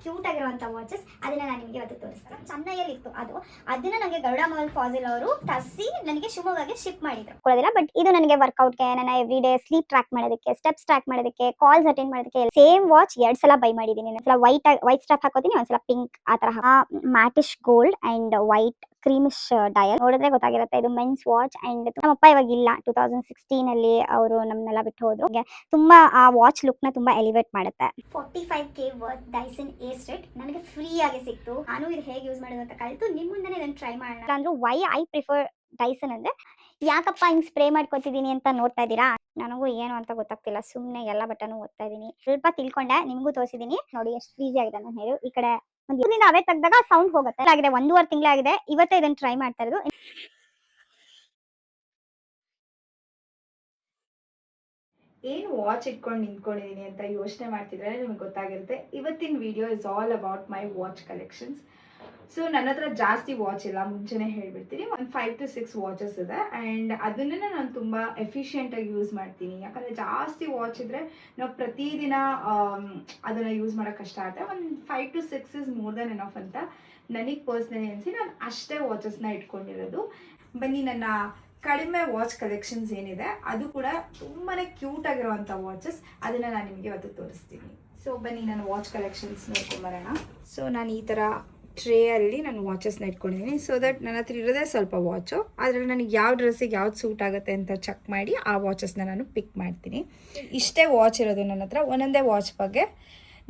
Cute ಆಗಿರುವಂಥ watches. ಅದನ್ನ ನಾನು ನಿಮಗೆ ಇವತ್ತು ತೋರಿಸ್ತೀನಿ. ಚೆನ್ನೈಯಲ್ಲಿ ಇತ್ತು ಅದನ್ನ ನನಗೆ ಗರುಡ ಮಾಲ್ ಫಾಸಿಲ್ ಅವರು ತರಿಸಿ ನನಗೆ ಶಿವಮೊಗ್ಗಗೆ ಶಿಪ್ ಮಾಡಿದ್ರು. ಕೊಡೋದಿಲ್ಲ, ಬಟ್ ಇದು ನನಗೆ ವರ್ಕೌಟ್ಗೆ, ನನ್ನ ಎವ್ರಿ ಡೇ ಸ್ಲೀಪ್ ಟ್ರ್ಯಾಕ್ ಮಾಡೋದಕ್ಕೆ, ಸ್ಟೆಪ್ಸ್ ಟ್ರ್ಯಾಕ್ ಮಾಡೋದಕ್ಕೆ, ಕಾಲ್ಸ್ ಅಟೆಂಡ್ ಮಾಡೋದಕ್ಕೆ ಸೇಮ್ ವಾಚ್ 2 ಸಲ ಬೈ ಮಾಡಿದ್ದೀನಿ. ಒಂದ್ಸಲ ವೈಟ್ ಸ್ಟಾಪ್ ಹಾಕೋತೀನಿ, ಒಂದ್ಸಲ ಪಿಂಕ್ ಆ ತರ mattish gold and white creamish dial. ನೋಡಿದ್ರೆ ಗೊತ್ತಾಗಿರುತ್ತೆ ಇದು ಮೆನ್ಸ್ ವಾಚ್. ಅಂಡ್ ನಮ್ಮಪ್ಪ ಇವಾಗ ಇಲ್ಲ, 2016 ಅಲ್ಲಿ ಅವರು ನಮ್ಮನ್ನೆಲ್ಲ ಬಿಟ್ಟು ಹೋದ್ರು. ತುಂಬಾ ಆ ವಾಚ್ ಲುಕ್ ನ ತುಂಬಾ ಎಲಿವೇಟ್ ಮಾಡುತ್ತೆ. 45K ವರ್ತ್ ಡೈಸನ್ ಏಸ್ಟೆಟ್ ನನಗೆ ಫ್ರೀ ಆಗಿ ಸಿಕ್ತು. ನಾನು ಇದು ಹೇಗೆ ಯೂಸ್ ಮಾಡೋದು ಅಂತ ಕಲಿತು ನಿಮ್ಮ ಮುಂದೆ ಇದನ್ನ ಟ್ರೈ ಮಾಡೋಣ. ಅಂದ್ರೆ ವೈ ಐ ಪ್ರಿಫರ್ ಡೈಸನ್ ಅಂದ್ರೆ ಯಾಕಪ್ಪ ಹಿಂಗ್ ಸ್ಪ್ರೇ ಮಾಡ್ಕೊತಿದೀನಿ ಅಂತ ನೋಡ್ತಾ ಇದ್ದೀರಾ. ನನಗೂ ಏನು ಅಂತ ಗೊತ್ತಾಗ್ತಿಲ್ಲ, ಸುಮ್ಮನೆ ಎಲ್ಲ ಬಟನ್ ಓದ್ತಾ ಇದೀನಿ. ಸ್ವಲ್ಪ ತಿಳ್ಕೊಂಡೆ, ನಿಮ್ಗೂ ತೋರಿಸಿದೀನಿ ನೋಡಿ ಎಷ್ಟು ಈಸಿ ಆಗಿದೆ. ನಾನು ಹೇಳು ಈ ಕಡೆ ಒಂದು ಅವೇ ತೆಗ್ದಾಗ ಸೌಂಡ್ ಹೋಗುತ್ತೆ. ಆಗಿದೆ 1.5 ತಿಂಗಳಾಗಿದೆ, ಇವತ್ತೇ ಇದನ್ನ ಟ್ರೈ ಮಾಡ್ತಾ ಇರೋದು. ಏನು ವಾಚ್ ಇಟ್ಕೊಂಡು ನಿಂತ್ಕೊಂಡಿದ್ದೀನಿ ಅಂತ ಯೋಚನೆ ಮಾಡ್ತಿದ್ರೆ ನಿಮ್ಗೆ ಗೊತ್ತಾಗಿರುತ್ತೆ. ಇವತ್ತಿನ video is all about my watch collections. So ನನ್ನ ಹತ್ರ ಜಾಸ್ತಿ ವಾಚ್ ಇಲ್ಲ, ಮುಂಚೆನೇ ಹೇಳ್ಬಿಡ್ತೀನಿ. ಒಂದು 5 to 6 ವಾಚಸ್ ಇದೆ. ಆ್ಯಂಡ್ ಅದನ್ನೇ ನಾನು ತುಂಬ ಎಫಿಷಿಯೆಂಟಾಗಿ ಯೂಸ್ ಮಾಡ್ತೀನಿ. ಯಾಕಂದರೆ ಜಾಸ್ತಿ ವಾಚ್ ಇದ್ದರೆ ನಾವು ಪ್ರತಿದಿನ ಅದನ್ನು ಯೂಸ್ ಮಾಡೋಕ್ಕೆ ಕಷ್ಟ ಆಗುತ್ತೆ. ಒಂದು 5 to 6 is more than enough ಅಂತ ನನಗೆ ಪರ್ಸ್ನಲಿ ಅನಿಸಿ ನಾನು ಅಷ್ಟೇ ವಾಚಸ್ನ ಇಟ್ಕೊಂಡಿರೋದು. ಬನ್ನಿ, ನನ್ನ ಕಡಿಮೆ ವಾಚ್ ಕಲೆಕ್ಷನ್ಸ್ ಏನಿದೆ ಅದು ಕೂಡ ತುಂಬಾ ಕ್ಯೂಟ್ ಆಗಿರುವಂಥ ವಾಚಸ್, ಅದನ್ನು ನಾನು ನಿಮಗೆ ಇವತ್ತು ತೋರಿಸ್ತೀನಿ. ಸೊ ಬನ್ನಿ, ನಾನು ವಾಚ್ ಕಲೆಕ್ಷನ್ಸ್ ನೋಡ್ಕೊಂಬರೋಣ. ಸೊ ನಾನು ಈ ಥರ ಟ್ರೇಯಲ್ಲಿ ನಾನು ವಾಚಸ್ನ ಇಟ್ಕೊಂಡಿದ್ದೀನಿ. ಸೊ ದಟ್ ನನ್ನ ಹತ್ರ ಇರೋದೇ ಸ್ವಲ್ಪ ವಾಚು, ಅದರಲ್ಲಿ ನನಗೆ ಯಾವ ಡ್ರೆಸ್ಸಿಗೆ ಯಾವ್ದು ಸೂಟ್ ಆಗುತ್ತೆ ಅಂತ ಚೆಕ್ ಮಾಡಿ ಆ ವಾಚಸ್ನ ನಾನು ಪಿಕ್ ಮಾಡ್ತೀನಿ. ಇಷ್ಟೇ ವಾಚ್ ಇರೋದು ನನ್ನ ಹತ್ರ. ಒಂದೊಂದೇ ವಾಚ್ ಬಗ್ಗೆ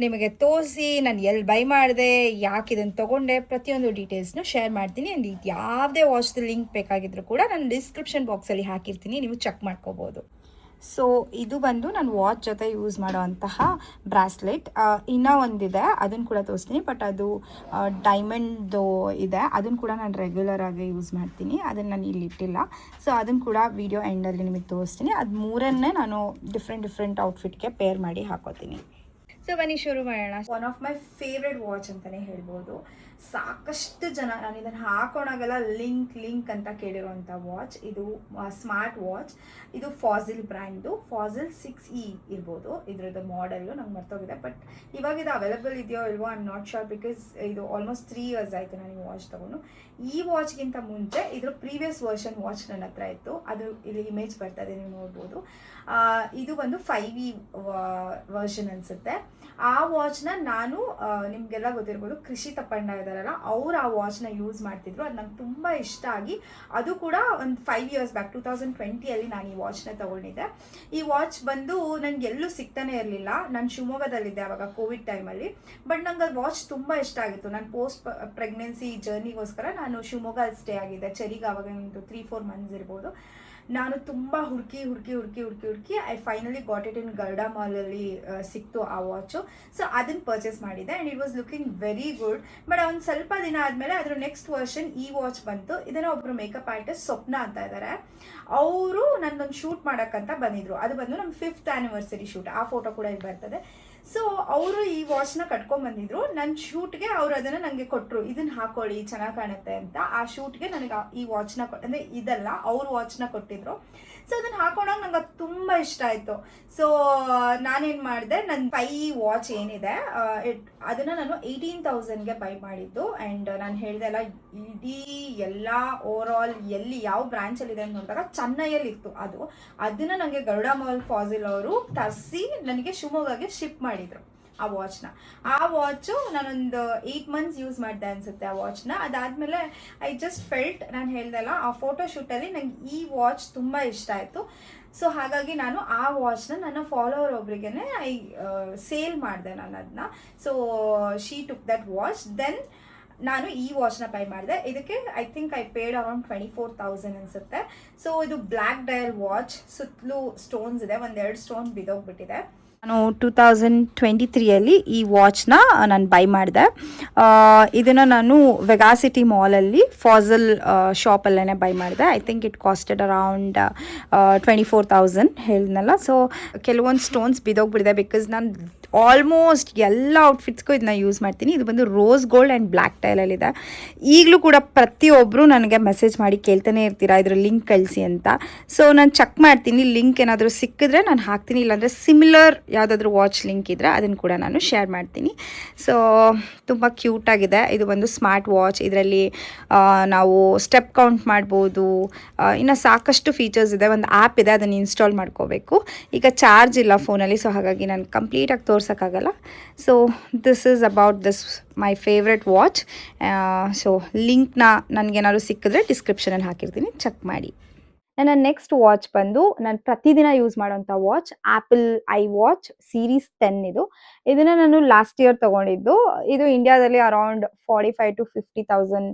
ನಿಮಗೆ ತೋರಿಸಿ ನಾನು ಎಲ್ಲಿ ಬೈ ಮಾಡಿದೆ, ಯಾಕೆ ಇದನ್ನು ತೊಗೊಂಡೆ, ಪ್ರತಿಯೊಂದು ಡೀಟೇಲ್ಸ್ನು ಶೇರ್ ಮಾಡ್ತೀನಿ. ಆ್ಯಂಡ್ ಇದು ಯಾವುದೇ ವಾಚ್ದು ಲಿಂಕ್ ಬೇಕಾಗಿದ್ದರೂ ಕೂಡ ನಾನು ಡಿಸ್ಕ್ರಿಪ್ಷನ್ ಬಾಕ್ಸಲ್ಲಿ ಹಾಕಿರ್ತೀನಿ, ನೀವು ಚೆಕ್ ಮಾಡ್ಕೋಬೋದು. ಸೊ ಇದು ಬಂದು ನಾನು ವಾಚ್ ಜೊತೆ ಯೂಸ್ ಮಾಡೋವಂತಹ ಬ್ರಾಸ್ಲೆಟ್. ಇನ್ನೂ ಒಂದಿದೆ, ಅದನ್ನು ಕೂಡ ತೋರಿಸ್ತೀನಿ. ಬಟ್ ಅದು ಡೈಮಂಡ್ದು ಇದೆ, ಅದನ್ನು ಕೂಡ ನಾನು ರೆಗ್ಯುಲರ್ ಆಗಿ ಯೂಸ್ ಮಾಡ್ತೀನಿ. ಅದನ್ನು ನಾನು ಇಲ್ಲಿ ಇಟ್ಟಿಲ್ಲ. ಸೊ ಅದನ್ನು ಕೂಡ ವಿಡಿಯೋ ಎಂಡಲ್ಲಿ ನಿಮಗೆ ತೋರಿಸ್ತೀನಿ. ಅದು ಮೂರನ್ನೇ ನಾನು ಡಿಫ್ರೆಂಟ್ ಔಟ್ಫಿಟ್ಗೆ ಪೇರ್ ಮಾಡಿ ಹಾಕೋತೀನಿ. ಸೊ ಬನ್ನಿ ಶುರು ಮಾಡೋಣ. One of my favourite watch ಅಂತಲೇ ಹೇಳ್ಬೋದು. ಸಾಕಷ್ಟು ಜನ ನಾನು ಇದನ್ನು ಹಾಕೋಣಾಗೆಲ್ಲ ಲಿಂಕ್ ಅಂತ ಕೇಳಿರುವಂಥ ವಾಚ್. ಇದು ಸ್ಮಾರ್ಟ್ ವಾಚ್. ಇದು ಫಾಸಿಲ್ ಬ್ರ್ಯಾಂಡು. ಫಾಸಿಲ್ 6E ಇರ್ಬೋದು ಇದ್ರದ್ದು ಮಾಡೆಲ್ಲು, ನಂಗೆ ಮರ್ತೋಗಿದೆ. ಬಟ್ ಇವಾಗ ಇದು ಅವೈಲೇಬಲ್ ಇದೆಯೋ ಇಲ್ವೋ I am not sure, because ಇದು ಆಲ್ಮೋಸ್ಟ್ 3 years ಆಯಿತು ನಾನು ಈ ವಾಚ್ ತೊಗೊಂಡು. ಈ ವಾಚ್ಗಿಂತ ಮುಂಚೆ ಇದ್ರ ಪ್ರೀವಿಯಸ್ ವರ್ಷನ್ ವಾಚ್ ನನ್ನ ಹತ್ರ ಇತ್ತು. ಅದು ಇಲ್ಲಿ ಇಮೇಜ್ ಬರ್ತದೆ, ನೀವು ನೋಡ್ಬೋದು. ಇದು ಒಂದು 5E ವರ್ಷನ್ ಅನಿಸುತ್ತೆ. ಆ ವಾಚ್ನ ನಾನು ನಿಮಗೆಲ್ಲ ಗೊತ್ತಿರ್ಬೋದು, ಕೃಷಿ ತಪ್ಪಣ್ಣ ಇದ್ದಾರಲ್ಲ ಅವ್ರು ಆ ವಾಚ್ನ ಯೂಸ್ ಮಾಡ್ತಿದ್ರು. ಅದು ನಂಗೆ ತುಂಬ ಇಷ್ಟ ಆಗಿ, ಅದು ಕೂಡ ಒಂದು 5 years ಬ್ಯಾಕ್ 2020 ನಾನು ಈ ವಾಚ್ನ ತೊಗೊಂಡಿದ್ದೆ. ಈ ವಾಚ್ ಬಂದು ನನಗೆ ಎಲ್ಲೂ ಸಿಗ್ತಾನೆ ಇರಲಿಲ್ಲ. ನಾನು ಶಿವಮೊಗ್ಗದಲ್ಲಿದ್ದೆ ಆವಾಗ ಕೋವಿಡ್ ಟೈಮಲ್ಲಿ. ಬಟ್ ನಂಗೆ ಅದು ವಾಚ್ ತುಂಬ ಇಷ್ಟ ಆಗಿತ್ತು. ನಾನು ಪೋಸ್ಟ್ ಪ್ರೆಗ್ನೆನ್ಸಿ ಜರ್ನಿಗೋಸ್ಕರ ನಾನು ಶಿವಮೊಗ್ಗದಲ್ಲಿ ಸ್ಟೇ ಆಗಿದ್ದೆ. ಚೆರಿಗೆ ಆವಾಗ ಒಂದು 3-4 months ಇರ್ಬೋದು. ನಾನು ತುಂಬ ಹುಡುಕಿ I finally got it in Garuda ಮಾಲಲ್ಲಿ ಸಿಕ್ತು ಆ ವಾಚು. ಸೊ ಅದನ್ನು ಪರ್ಚೇಸ್ ಮಾಡಿದ್ದೆ and it was looking very good. But ಒಂದು ಸ್ವಲ್ಪ ದಿನ ಆದಮೇಲೆ ಅದರ ನೆಕ್ಸ್ಟ್ ವರ್ಷನ್ ಈ ವಾಚ್ ಬಂತು. ಇದನ್ನು ಒಬ್ಬರು ಮೇಕಪ್ ಆರ್ಟಿಸ್ಟ್ ಸ್ವಪ್ನ ಅಂತ ಇದ್ದಾರೆ. ಅವರು ನನ್ನೊಂದು ಶೂಟ್ ಮಾಡೋಕ್ಕಂತ ಬಂದಿದ್ರು. ಅದು ಬಂದು ನಮ್ಮ 5th anniversary ಶೂಟ್. ಆ ಫೋಟೋ ಕೂಡ ಇಲ್ಲಿ ಬರ್ತದೆ. ಸೊ ಅವರು ಈ ವಾಚ್ನ ಕಟ್ಕೊಂಡ್ಬಂದಿದ್ರು. ನನ್ನ ಶೂಟ್ಗೆ ಅವರು ಅದನ್ನು ನನಗೆ ಕೊಟ್ಟರು, ಇದನ್ನು ಹಾಕೊಳ್ಳಿ ಚೆನ್ನಾಗಿ ಕಾಣುತ್ತೆ ಅಂತ. ಆ ಶೂಟ್ಗೆ ನನಗೆ ಈ ವಾಚ್ನ ಅಂದರೆ ಇದಲ್ಲ, ಅವ್ರ ವಾಚ್ನ ಕೊಟ್ಟಿದ್ರು. ಸೊ ಅದನ್ನು ಹಾಕೊಂಡಾಗ ನಂಗೆ ಅದು ತುಂಬ ಇಷ್ಟ ಆಯಿತು. ಸೊ ನಾನೇನು ಮಾಡಿದೆ, ನನ್ನ 5 ವಾಚ್ ಏನಿದೆ ಅದನ್ನು ನಾನು 18,000ಗೆ ಬೈ ಮಾಡಿದ್ದು. ಆ್ಯಂಡ್ ನಾನು ಹೇಳಿದೆ ಅಲ್ಲ, ಇಡೀ ಎಲ್ಲ ಓವರಾಲ್ ಎಲ್ಲಿ ಯಾವ ಬ್ರಾಂಚಲ್ಲಿದೆ ಅಂತ ನೋಡಿದಾಗ ಚೆನ್ನೈಯಲ್ಲಿ ಇತ್ತು. ಅದನ್ನು ನನಗೆ ಗರುಡ ಮಾಲ್ ಫಾಸಿಲ್ ಅವರು ತರಿಸಿ ನನಗೆ ಶಿವಮೊಗ್ಗಗೆ ಶಿಪ್ ಮಾಡಿದರು ಆ ವಾಚ್ನ. ಆ ವಾಚು ನಾನೊಂದು 8 months ಯೂಸ್ ಮಾಡಿದೆ ಅನಿಸುತ್ತೆ ಆ ವಾಚ್ನ. ಅದಾದಮೇಲೆ ಐ ಜಸ್ಟ್ ಫೆಲ್ಟ್, ನಾನು ಹೇಳ್ದಲ್ಲ ಆ ಫೋಟೋಶೂಟಲ್ಲಿ ನಂಗೆ ಈ ವಾಚ್ ತುಂಬ ಇಷ್ಟ ಆಯಿತು. ಸೊ ಹಾಗಾಗಿ ನಾನು ಆ ವಾಚ್ನ ನನ್ನ ಫಾಲೋವರ್ ಒಬ್ರಿಗೆ ಸೇಲ್ ಮಾಡಿದೆ ನಾನು ಅದನ್ನ. So she took that watch. Then ನಾನು ಈ ವಾಚ್ನ ಬೈ ಮಾಡಿದೆ. ಇದಕ್ಕೆ I think I paid around 24,000 ಅನಿಸುತ್ತೆ. ಸೊ ಇದು ಬ್ಲ್ಯಾಕ್ ಡಯಲ್ ವಾಚ್, ಸುತ್ತಲೂ ಸ್ಟೋನ್ಸ್ ಇದೆ, 1-2 ಸ್ಟೋನ್ ಬಿದ್ದೋಗ್ಬಿಟ್ಟಿದೆ. ನಾನು 2023 ಈ ವಾಚ್ನ ನಾನು ಬೈ ಮಾಡಿದೆ. ಇದನ್ನು ನಾನು ವೆಗಾಸಿಟಿ ಮಾಲಲ್ಲಿ ಫಾಸಲ್ ಶಾಪಲ್ಲೇ ಬೈ ಮಾಡಿದೆ. I think it costed around 24,000 ಹೇಳಿದ್ನಲ್ಲ. ಸೊ ಕೆಲವೊಂದು ಸ್ಟೋನ್ಸ್ ಬಿದ್ದೋಗ್ಬಿಟ್ಟಿದೆ, ಬಿಕಾಸ್ ನಾನು ಆಲ್ಮೋಸ್ಟ್ ಎಲ್ಲ ಔಟ್ಫಿಟ್ಸ್ಗೂ ಇದನ್ನ ಯೂಸ್ ಮಾಡ್ತೀನಿ. ಇದು ಬಂದು ರೋಸ್ ಗೋಲ್ಡ್ ಆ್ಯಂಡ್ ಬ್ಲ್ಯಾಕ್ ಟೈಲಲ್ಲಿದೆ. ಈಗಲೂ ಕೂಡ ಪ್ರತಿಯೊಬ್ಬರು ನನಗೆ ಮೆಸೇಜ್ ಮಾಡಿ ಕೇಳ್ತಾನೆ ಇರ್ತೀರಾ ಇದ್ರ ಲಿಂಕ್ ಕಳಿಸಿ ಅಂತ. ಸೊ ನಾನು ಚೆಕ್ ಮಾಡ್ತೀನಿ, ಲಿಂಕ್ ಏನಾದರೂ ಸಿಕ್ಕಿದ್ರೆ ನಾನು ಹಾಕ್ತೀನಿ, ಇಲ್ಲಾಂದರೆ ಸಿಮಿಲರ್ ಯಾವುದಾದ್ರೂ ವಾಚ್ ಲಿಂಕ್ ಇದ್ದರೆ ಅದನ್ನು ಕೂಡ ನಾನು ಶೇರ್ ಮಾಡ್ತೀನಿ. ಸೊ ತುಂಬ ಕ್ಯೂಟಾಗಿದೆ. ಇದು ಒಂದು ಸ್ಮಾರ್ಟ್ ವಾಚ್. ಇದರಲ್ಲಿ ನಾವು ಸ್ಟೆಪ್ ಕೌಂಟ್ ಮಾಡ್ಬೋದು. ಇನ್ನು ಸಾಕಷ್ಟು ಫೀಚರ್ಸ್ ಇದೆ. ಒಂದು ಆ್ಯಪ್ ಇದೆ, ಅದನ್ನು ಇನ್ಸ್ಟಾಲ್ ಮಾಡ್ಕೋಬೇಕು. ಈಗ ಚಾರ್ಜ್ ಇಲ್ಲ ಫೋನಲ್ಲಿ, ಸೊ ಹಾಗಾಗಿ ನಾನು ಕಂಪ್ಲೀಟಾಗಿ ತೋರ್ಸೋಕ್ಕಾಗಲ್ಲ. So this is about this my favourite watch. So ಲಿಂಕ್ನ ನನಗೇನಾದ್ರು ಸಿಕ್ಕಿದ್ರೆ ಡಿಸ್ಕ್ರಿಪ್ಷನಲ್ಲಿ ಹಾಕಿರ್ತೀನಿ, ಚೆಕ್ ಮಾಡಿ. ನನ್ನ ನೆಕ್ಸ್ಟ್ ವಾಚ್ ಬಂದು ನಾನು ಪ್ರತಿದಿನ ಯೂಸ್ ಮಾಡೋಂಥ watch, apple I watch series 10 ಇದು. ಇದನ್ನು ನಾನು ಲಾಸ್ಟ್ ಇಯರ್ ತೊಗೊಂಡಿದ್ದು. ಇದು ಇಂಡಿಯಾದಲ್ಲಿ ಅರೌಂಡ್ 45,000 to 50,000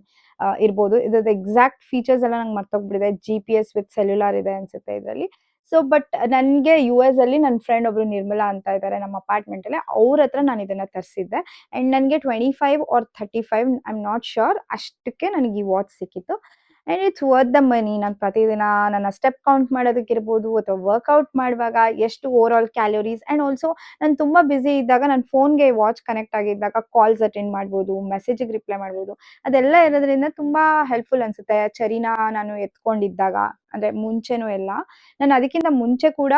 ಇರ್ಬೋದು. ಇದ್ರದ್ದು ಎಕ್ಸಾಕ್ಟ್ ಫೀಚರ್ಸ್ ಎಲ್ಲ ನಂಗೆ ಮರ್ತೋಗ್ಬಿಟ್ಟಿದೆ. GPS ವಿತ್ ಸೆಲ್ಯುಲಾರ್ ಇದೆ ಅನಿಸುತ್ತೆ ಇದರಲ್ಲಿ. ಸೊ ಬಟ್ ನನಗೆ US ಅಲ್ಲಿ ನನ್ನ ಫ್ರೆಂಡ್ ಒಬ್ರು ನಿರ್ಮಲಾ ಅಂತ ಇದ್ದಾರೆ ನಮ್ಮ ಅಪಾರ್ಟ್ಮೆಂಟಲ್ಲಿ, ಅವ್ರ ಹತ್ರ ನಾನು ಇದನ್ನು ತರಿಸಿದ್ದೆ. ಆ್ಯಂಡ್ ನನಗೆ 25 or 35, I am not sure, ಅಷ್ಟಕ್ಕೆ ನನಗೆ ಈ ವಾಚ್ ಸಿಕ್ಕಿತ್ತು. And it's worth the money. ನಾನು ಪ್ರತಿದಿನ ನನ್ನ ಸ್ಟೆಪ್ ಕೌಂಟ್ ಮಾಡೋದಕ್ಕಿರ್ಬೋದು, ಅಥವಾ ವರ್ಕೌಟ್ ಮಾಡುವಾಗ ಎಷ್ಟು over all calories, and also ನಾನು ತುಂಬ ಬ್ಯುಸಿ ಇದ್ದಾಗ ನನ್ನ ಫೋನ್ಗೆ ವಾಚ್ ಕನೆಕ್ಟ್ ಆಗಿದ್ದಾಗ ಕಾಲ್ಸ್ ಅಟೆಂಡ್ ಮಾಡ್ಬೋದು, ಮೆಸೇಜಿಗೆ ರಿಪ್ಲೈ ಮಾಡ್ಬೋದು. ಅದೆಲ್ಲ ಇರೋದ್ರಿಂದ ತುಂಬ ಹೆಲ್ಪ್ಫುಲ್ ಅನಿಸುತ್ತೆ. ಚರಿನ ನಾನು ಎತ್ಕೊಂಡಿದ್ದಾಗ, ಅಂದರೆ ಮುಂಚೆನೂ ಎಲ್ಲ, ನಾನು ಅದಕ್ಕಿಂತ ಮುಂಚೆ ಕೂಡ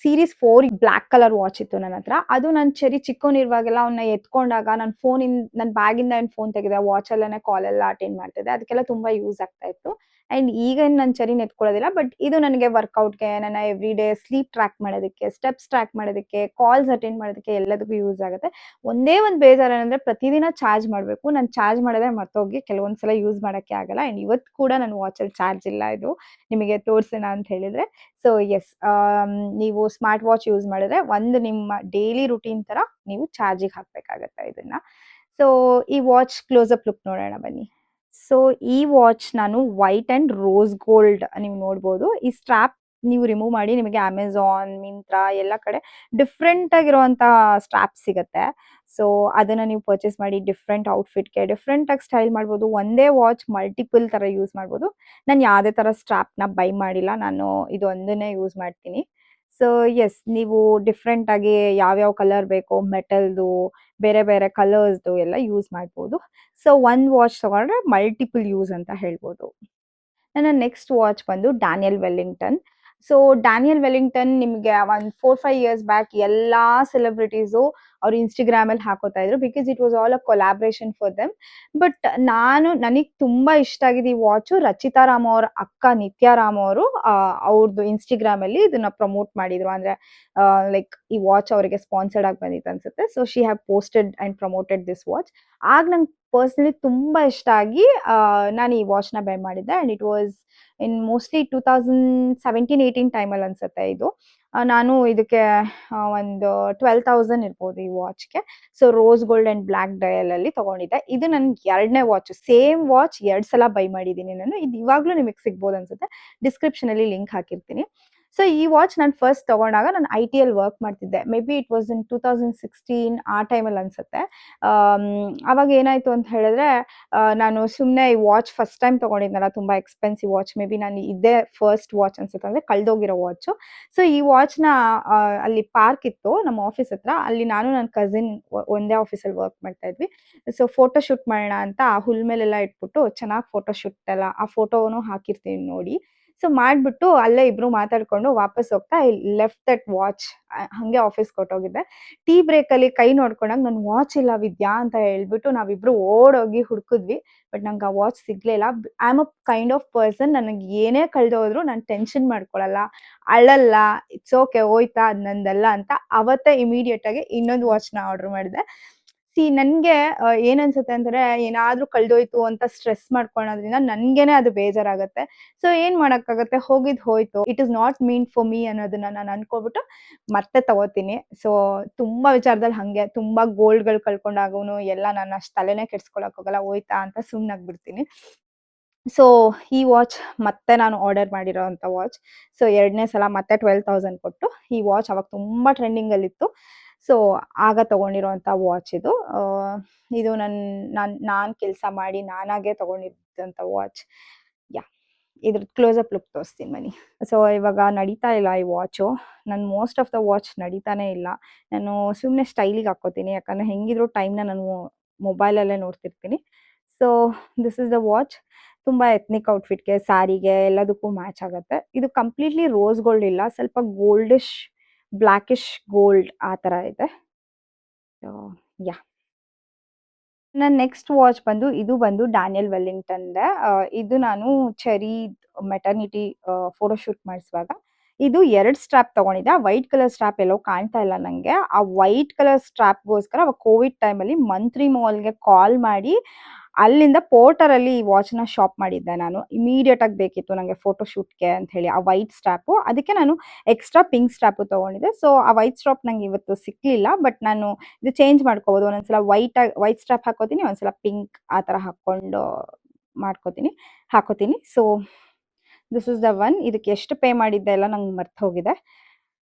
ಸೀರೀಸ್ 4 ಬ್ಲ್ಯಾಕ್ ಕಲರ್ ವಾಚ್ ಇತ್ತು ನನ್ನ ಹತ್ರ. ಅದು ನಾನು ಚರಿ ಚಿಕ್ಕವನಿರುವಾಗೆಲ್ಲ ಅವನ್ನ ಎತ್ಕೊಂಡಾಗ ನನ್ನ ಬ್ಯಾಗಿಂದ ಏನು ಫೋನ್ ತೆಗೆದೆ, ವಾಚಲ್ಲೇ ಕಾಲೆಲ್ಲ ಅಟೆಂಡ್ ಮಾಡ್ತಿದ್ದೆ. ಅದಕ್ಕೆಲ್ಲ ತುಂಬ ಯೂಸ್ ಆಗ್ತಾ ಇತ್ತು. ಆ್ಯಂಡ್ ಈಗ ನಾನು ಚರಿನ ಎತ್ಕೊಳ್ಳೋದಿಲ್ಲ, ಬಟ್ ಇದು ನನಗೆ ವರ್ಕೌಟ್ಗೆ, ನನ್ನ ಎವ್ರಿ ಡೇ ಸ್ಲೀಪ್ ಟ್ರ್ಯಾಕ್ ಮಾಡೋದಕ್ಕೆ, ಸ್ಟೆಪ್ಸ್ ಟ್ರ್ಯಾಕ್ ಮಾಡೋದಕ್ಕೆ, ಕಾಲ್ಸ್ ಅಟೆಂಡ್ ಮಾಡೋದಕ್ಕೆ ಎಲ್ಲದಕ್ಕೂ ಯೂಸ್ ಆಗುತ್ತೆ. ಒಂದೇ ಒಂದು ಬೇಜಾರು ಏನಂದರೆ ಪ್ರತಿದಿನ ಚಾರ್ಜ್ ಮಾಡಬೇಕು. ನಾನು ಚಾರ್ಜ್ ಮಾಡೋದೇ ಮರ್ತೋಗಿ ಕೆಲವೊಂದು ಸಲ ಯೂಸ್ ಮಾಡೋಕ್ಕೆ ಆಗಲ್ಲ. ಆ್ಯಂಡ್ ಇವತ್ತು ಕೂಡ ನನ್ನ ವಾಚಲ್ಲಿ ಚಾರ್ಜ್ ಇಲ್ಲ. ಇದು ನಿಮಗೆ ತೋರಿಸೋಣ ಅಂತ ಹೇಳಿದರೆ. ಸೊ ಎಸ್, ನೀವು ಸ್ಮಾರ್ಟ್ ವಾಚ್ ಯೂಸ್ ಮಾಡಿದ್ರೆ ಒಂದು ನಿಮ್ಮ ಡೈಲಿ ರುಟೀನ್ ಥರ ನೀವು ಚಾರ್ಜಿಗೆ ಹಾಕಬೇಕಾಗತ್ತೆ ಇದನ್ನು. ಸೊ ಈ ವಾಚ್ ಕ್ಲೋಸಪ್ ಲುಕ್ ನೋಡೋಣ ಬನ್ನಿ. ಸೊ ಈ ವಾಚ್ ನಾನು ವೈಟ್ ಆ್ಯಂಡ್ ರೋಸ್ ಗೋಲ್ಡ್ ನೀವು ನೋಡ್ಬೋದು. ಈ ಸ್ಟ್ರ್ಯಾಪ್ ನೀವು ರಿಮೂವ್ ಮಾಡಿ ನಿಮಗೆ ಅಮೆಝಾನ್, ಮಿಂತ್ರಾ ಎಲ್ಲ ಕಡೆ ಡಿಫ್ರೆಂಟ್ ಆಗಿರುವಂಥ ಸ್ಟ್ರ್ಯಾಪ್ ಸಿಗುತ್ತೆ. ಸೊ ಅದನ್ನು ನೀವು ಪರ್ಚೇಸ್ ಮಾಡಿ ಡಿಫ್ರೆಂಟ್ ಔಟ್ಫಿಟ್ಗೆ ಡಿಫ್ರೆಂಟಾಗಿ ಸ್ಟೈಲ್ ಮಾಡ್ಬೋದು. ಒಂದೇ ವಾಚ್ ಮಲ್ಟಿಪಲ್ ಥರ ಯೂಸ್ ಮಾಡ್ಬೋದು. ನಾನು ಯಾವುದೇ ಥರ ಸ್ಟ್ರ್ಯಾಪ್ನ ಬೈ ಮಾಡಿಲ್ಲ, ನಾನು ಇದು ಒಂದನ್ನೇ ಯೂಸ್ ಮಾಡ್ತೀನಿ. ಸೊ ಎಸ್, ನೀವು ಡಿಫ್ರೆಂಟಾಗಿ ಯಾವ್ಯಾವ ಕಲರ್ ಬೇಕೋ, ಮೆಟಲ್ದು, ಬೇರೆ ಬೇರೆ ಕಲರ್ಸ್ದು ಎಲ್ಲ ಯೂಸ್ ಮಾಡ್ಬೋದು. ಸೊ ಒಂದು ವಾಚ್ ತಗೊಂಡ್ರೆ ಮಲ್ಟಿಪಲ್ ಯೂಸ್ ಅಂತ ಹೇಳ್ಬೋದು. ನನ್ನ ನೆಕ್ಸ್ಟ್ ವಾಚ್ ಬಂದು Daniel Wellington. So Daniel Wellington ನಿಮಗೆ ಒಂದು 4-5 ಇಯರ್ಸ್ ಬ್ಯಾಕ್ ಎಲ್ಲ ಸೆಲೆಬ್ರಿಟೀಸು ಅವ್ರು ಇನ್ಸ್ಟಾಗ್ರಾಮಲ್ಲಿ ಹಾಕೋತಾ ಇದ್ರು, because it was all a collaboration for them. But ನನಗೆ ತುಂಬ ಇಷ್ಟ ಆಗಿದೆ ಈ ವಾಚು. ರಚಿತಾ ರಾಮ್ ಅವ್ರ ಅಕ್ಕ ನಿತ್ಯಾ ರಾಮ್ ಅವರು ಅವ್ರದ್ದು ಇನ್ಸ್ಟಾಗ್ರಾಮಲ್ಲಿ ಇದನ್ನ ಪ್ರಮೋಟ್ ಮಾಡಿದ್ರು. ಅಂದರೆ ಲೈಕ್ ಈ ವಾಚ್ ಅವರಿಗೆ ಸ್ಪಾನ್ಸರ್ಡ್ ಆಗಿ ಬಂದಿತ್ತು ಅನ್ಸುತ್ತೆ. So she have posted and promoted this watch. ಆಗ ನಂಗೆ ಪರ್ಸ್ನಲಿ ತುಂಬ ಇಷ್ಟ ಆಗಿ ನಾನು ಈ ವಾಚ್ನ ಬೈ ಮಾಡಿದ್ದೆ. And it was in mostly 2017-18 ಟೈಮಲ್ಲಿ ಅನ್ಸುತ್ತೆ ಇದು. ನಾನು ಇದಕ್ಕೆ ಒಂದು 12,000 ಇರ್ಬೋದು ಈ ವಾಚ್ಗೆ. So rose gold and black ಡಯಲಲ್ಲಿ ತೊಗೊಂಡಿದ್ದೆ. ಇದು ನನ್ಗೆ 2ನೇ ವಾಚು. ಸೇಮ್ ವಾಚ್ 2 ಸಲ ಬೈ ಮಾಡಿದ್ದೀನಿ ನಾನು. ಇದು ಇವಾಗಲೂ ನಿಮಗೆ ಸಿಗ್ಬೋದು ಅನ್ಸುತ್ತೆ. ಡಿಸ್ಕ್ರಿಪ್ಷನಲ್ಲಿ ಲಿಂಕ್ ಹಾಕಿರ್ತೀನಿ. ಸೊ ಈ ವಾಚ್ ನಾನು ಫಸ್ಟ್ ತೊಗೊಂಡಾಗ ನಾನು IT-ಯಲ್ಲಿ ವರ್ಕ್ ಮಾಡ್ತಿದ್ದೆ. May be it was in 2016 ಆ ಟೈಮಲ್ಲಿ ಅನ್ಸುತ್ತೆ. ಆವಾಗ ಏನಾಯಿತು ಅಂತ ಹೇಳಿದ್ರೆ, ನಾನು ಸುಮ್ಮನೆ ಈ ವಾಚ್ ಫಸ್ಟ್ ಟೈಮ್ ತೊಗೊಂಡಿದ್ನಲ್ಲ, ತುಂಬ ಎಕ್ಸ್ಪೆನ್ಸಿವ್ ವಾಚ್. ಮೇ ಬಿ ನಾನು ಇದೇ ಫಸ್ಟ್ ವಾಚ್ ಅನ್ಸುತ್ತೆ, ಅಂದರೆ ಕಳೆದೋಗಿರೋ ವಾಚು. ಸೊ ಈ ವಾಚ್ನ ಅಲ್ಲಿ ಪಾರ್ಕ್ ಇತ್ತು ನಮ್ಮ ಆಫೀಸ್ ಹತ್ರ. ಅಲ್ಲಿ ನಾನು ನನ್ನ ಕಸಿನ್ ಒಂದೇ ಆಫೀಸಲ್ಲಿ ವರ್ಕ್ ಮಾಡ್ತಾ ಇದ್ವಿ. ಸೊ ಫೋಟೋ ಶೂಟ್ ಮಾಡೋಣ ಅಂತ ಆ ಹುಲ್ ಮೇಲೆಲ್ಲ ಇಟ್ಬಿಟ್ಟು ಚೆನ್ನಾಗಿ ಫೋಟೋ ಶೂಟ್ ಎಲ್ಲ, ಆ ಫೋಟೋನು ಹಾಕಿರ್ತೀನಿ ನೋಡಿ. ಸೊ ಮಾಡಿಬಿಟ್ಟು ಅಲ್ಲೇ ಇಬ್ರು ಮಾತಾಡ್ಕೊಂಡು ವಾಪಸ್ ಹೋಗ್ತಾ ಐ ಲೆಫ್ಟ್ ದಟ್ ವಾಚ್. ಹಾಗೆ ಆಫೀಸ್ಗೆ ಹೊರಟೋಗಿದ್ದೆ. ಟೀ ಬ್ರೇಕಲ್ಲಿ ಕೈ ನೋಡ್ಕೊಂಡಾಗ ನನ್ನ ವಾಚ್ ಇಲ್ಲ ವಿದ್ಯಾ ಅಂತ ಹೇಳ್ಬಿಟ್ಟು ನಾವಿಬ್ರು ಓಡೋಗಿ ಹುಡುಕಿದ್ವಿ. ಬಟ್ ನಂಗೆ ಆ ವಾಚ್ ಸಿಗ್ಲಿಲ್ಲ. I am a kind of person, ನನಗೆ ಏನೇ ಕಳೆದೋದ್ರು ನಾನು ಟೆನ್ಷನ್ ಮಾಡ್ಕೊಳ್ಳಲ್ಲ, ಅಳಲ್ಲ, ಇಟ್ಸ್ ಓಕೆ, ಹೋಯ್ತಾ ಅದು ನಂದಲ್ಲ ಅಂತ. ಅವತ್ತೇ ಇಮಿಡಿಯೇಟ್ ಆಗಿ ಇನ್ನೊಂದು ವಾಚ್ನ ಆರ್ಡರ್ ಮಾಡಿದೆ. ನನಗೆ ಏನನ್ಸುತ್ತೆ ಅಂದರೆ, ಏನಾದರೂ ಕಳೆದೋಯ್ತು ಅಂತ ಸ್ಟ್ರೆಸ್ ಮಾಡ್ಕೊಳ್ಳೋದ್ರಿಂದ ನನಗೇನೆ ಅದು ಬೇಜಾರಾಗುತ್ತೆ. ಸೊ ಏನು ಮಾಡೋಕ್ಕಾಗತ್ತೆ, ಹೋಗಿದ್ದು ಹೋಯ್ತು, it is not mean for me ಅನ್ನೋದನ್ನ ನಾನು ಅನ್ಕೊಬಿಟ್ಟು ಮತ್ತೆ ತಗೋತೀನಿ. ಸೊ ತುಂಬ ವಿಚಾರದಲ್ಲಿ ಹಾಗೆ, ತುಂಬ ಗೋಲ್ಡ್ಗಳು ಕಳ್ಕೊಂಡಾಗೂ ಎಲ್ಲ ನಾನು ಅಷ್ಟು ತಲೆನೇ ಕೆಡ್ಸ್ಕೊಳಕ್ ಹೋಗಲ್ಲ, ಹೋಯ್ತಾ ಅಂತ ಸುಮ್ಮನಾಗ್ಬಿಡ್ತೀನಿ. ಸೊ ಈ ವಾಚ್ ಮತ್ತೆ ನಾನು ಆರ್ಡರ್ ಮಾಡಿರೋವಂಥ ವಾಚ್. ಸೊ 2ನೇ ಸಲ ಮತ್ತೆ 12,000 ಕೊಟ್ಟು ಈ ವಾಚ್ ಅವಾಗ ತುಂಬ ಟ್ರೆಂಡಿಂಗಲ್ಲಿತ್ತು. ಸೊ ಆಗ ತೊಗೊಂಡಿರೋವಂಥ ವಾಚ್ ಇದು. ಇದು ನಾನು ಕೆಲಸ ಮಾಡಿ ನಾನಾಗೇ ತೊಗೊಂಡಿದ್ದಂಥ ವಾಚ್. ಯಾಹ್! ಇದ್ರದ್ದು ಕ್ಲೋಸಪ್ ಲುಕ್ ತೋರಿಸ್ತೀನಿ ಬನ್ನಿ. ಸೊ ಇವಾಗ ನಡೀತಾ ಇಲ್ಲ ಈ ವಾಚು. ನಾನು ಮೋಸ್ಟ್ ಆಫ್ ದ ವಾಚ್ ನಡೀತಾನೆ ಇಲ್ಲ. ನಾನು ಸುಮ್ಮನೆ ಸ್ಟೈಲಿಗೆ ಹಾಕ್ಕೋತೀನಿ. ಯಾಕಂದರೆ ಹೆಂಗಿದ್ರು ಟೈಮ್‌ನ ನಾನು ಮೊಬೈಲಲ್ಲೇ ನೋಡ್ತಿರ್ತೀನಿ. So this is the watch. ತುಂಬ ಎತ್ನಿಕ್ ಔಟ್‌ಫಿಟ್‌ಗೆ, ಸ್ಯಾರಿಗೆ ಎಲ್ಲದಕ್ಕೂ ಮ್ಯಾಚ್ ಆಗುತ್ತೆ. ಇದು ಕಂಪ್ಲೀಟ್ಲಿ ರೋಸ್ ಗೋಲ್ಡ್ ಇಲ್ಲ, ಸ್ವಲ್ಪ ಗೋಲ್ಡಿಶ್, ಬ್ಲ್ಯಾಕಿಶ್ ಗೋಲ್ಡ್ ಆ ಥರ ಇದೆ. ಸೊ ಯಾಹ್! ನನ್ನ ನೆಕ್ಸ್ಟ್ ವಾಚ್ ಇದು ಬಂದು ಡ್ಯಾನಿಯಲ್ ವೆಲ್ಲಿಂಗ್ಟನ್‌ದೆ. ಇದು ನಾನು ಚೆರಿ ಮೆಟರ್ನಿಟಿ ಫೋಟೋಶೂಟ್ ಮಾಡಿಸುವಾಗ ಇದು 2 ಸ್ಟ್ರಾಪ್ ತಗೊಂಡಿದ್ದೆ. ಆ ವೈಟ್ ಕಲರ್ ಸ್ಟ್ರಾಪ್ ಎಲ್ಲೋ ಕಾಣ್ತಾ ಇಲ್ಲ ನಂಗೆ. ಆ ವೈಟ್ ಕಲರ್ ಸ್ಟ್ರಾಪ್‌ಗೋಸ್ಕರ ಅವಾಗ ಕೋವಿಡ್ ಟೈಮಲ್ಲಿ ಮಂತ್ರಿ ಮಾಲ್‌ಗೆ ಕಾಲ್ ಮಾಡಿ ಅಲ್ಲಿಂದ ಪೋರ್ಟರಲ್ಲಿ ಈ ವಾಚ್‌ನ ಶಾಪ್ ಮಾಡಿದ್ದೆ ನಾನು. ಇಮಿಡಿಯೇಟ್ ಆಗಿ ಬೇಕಿತ್ತು ನಂಗೆ ಫೋಟೋಶೂಟ್‌ಗೆ ಅಂತ ಹೇಳಿ ಆ ವೈಟ್ ಸ್ಟ್ರಾಪು. ಅದಕ್ಕೆ ನಾನು ಎಕ್ಸ್ಟ್ರಾ ಪಿಂಕ್ ಸ್ಟ್ರಾಪು ತಗೊಂಡಿದ್ದೆ. ಸೊ ಆ ವೈಟ್ ಸ್ಟ್ರಾಪ್ ನಂಗೆ ಇವತ್ತು ಸಿಕ್ಲಿಲ್ಲ. ಬಟ್ ನಾನು ಇದು ಚೇಂಜ್ ಮಾಡ್ಕೋಬೋದು. ಒಂದೊಂದ್ಸಲ ವೈಟ್ ಸ್ಟ್ರಾಪ್ ಹಾಕ್ಕೋತೀನಿ, ಒಂದ್ಸಲ ಪಿಂಕ್ ಆ ಥರ ಹಾಕ್ಕೊಂಡು ಹಾಕ್ಕೋತೀನಿ. So this is the one. ಇದಕ್ಕೆ ಎಷ್ಟು ಪೇ ಮಾಡಿದ್ದೆ ಎಲ್ಲ ನಂಗೆ ಮರ್ತು ಹೋಗಿದೆ.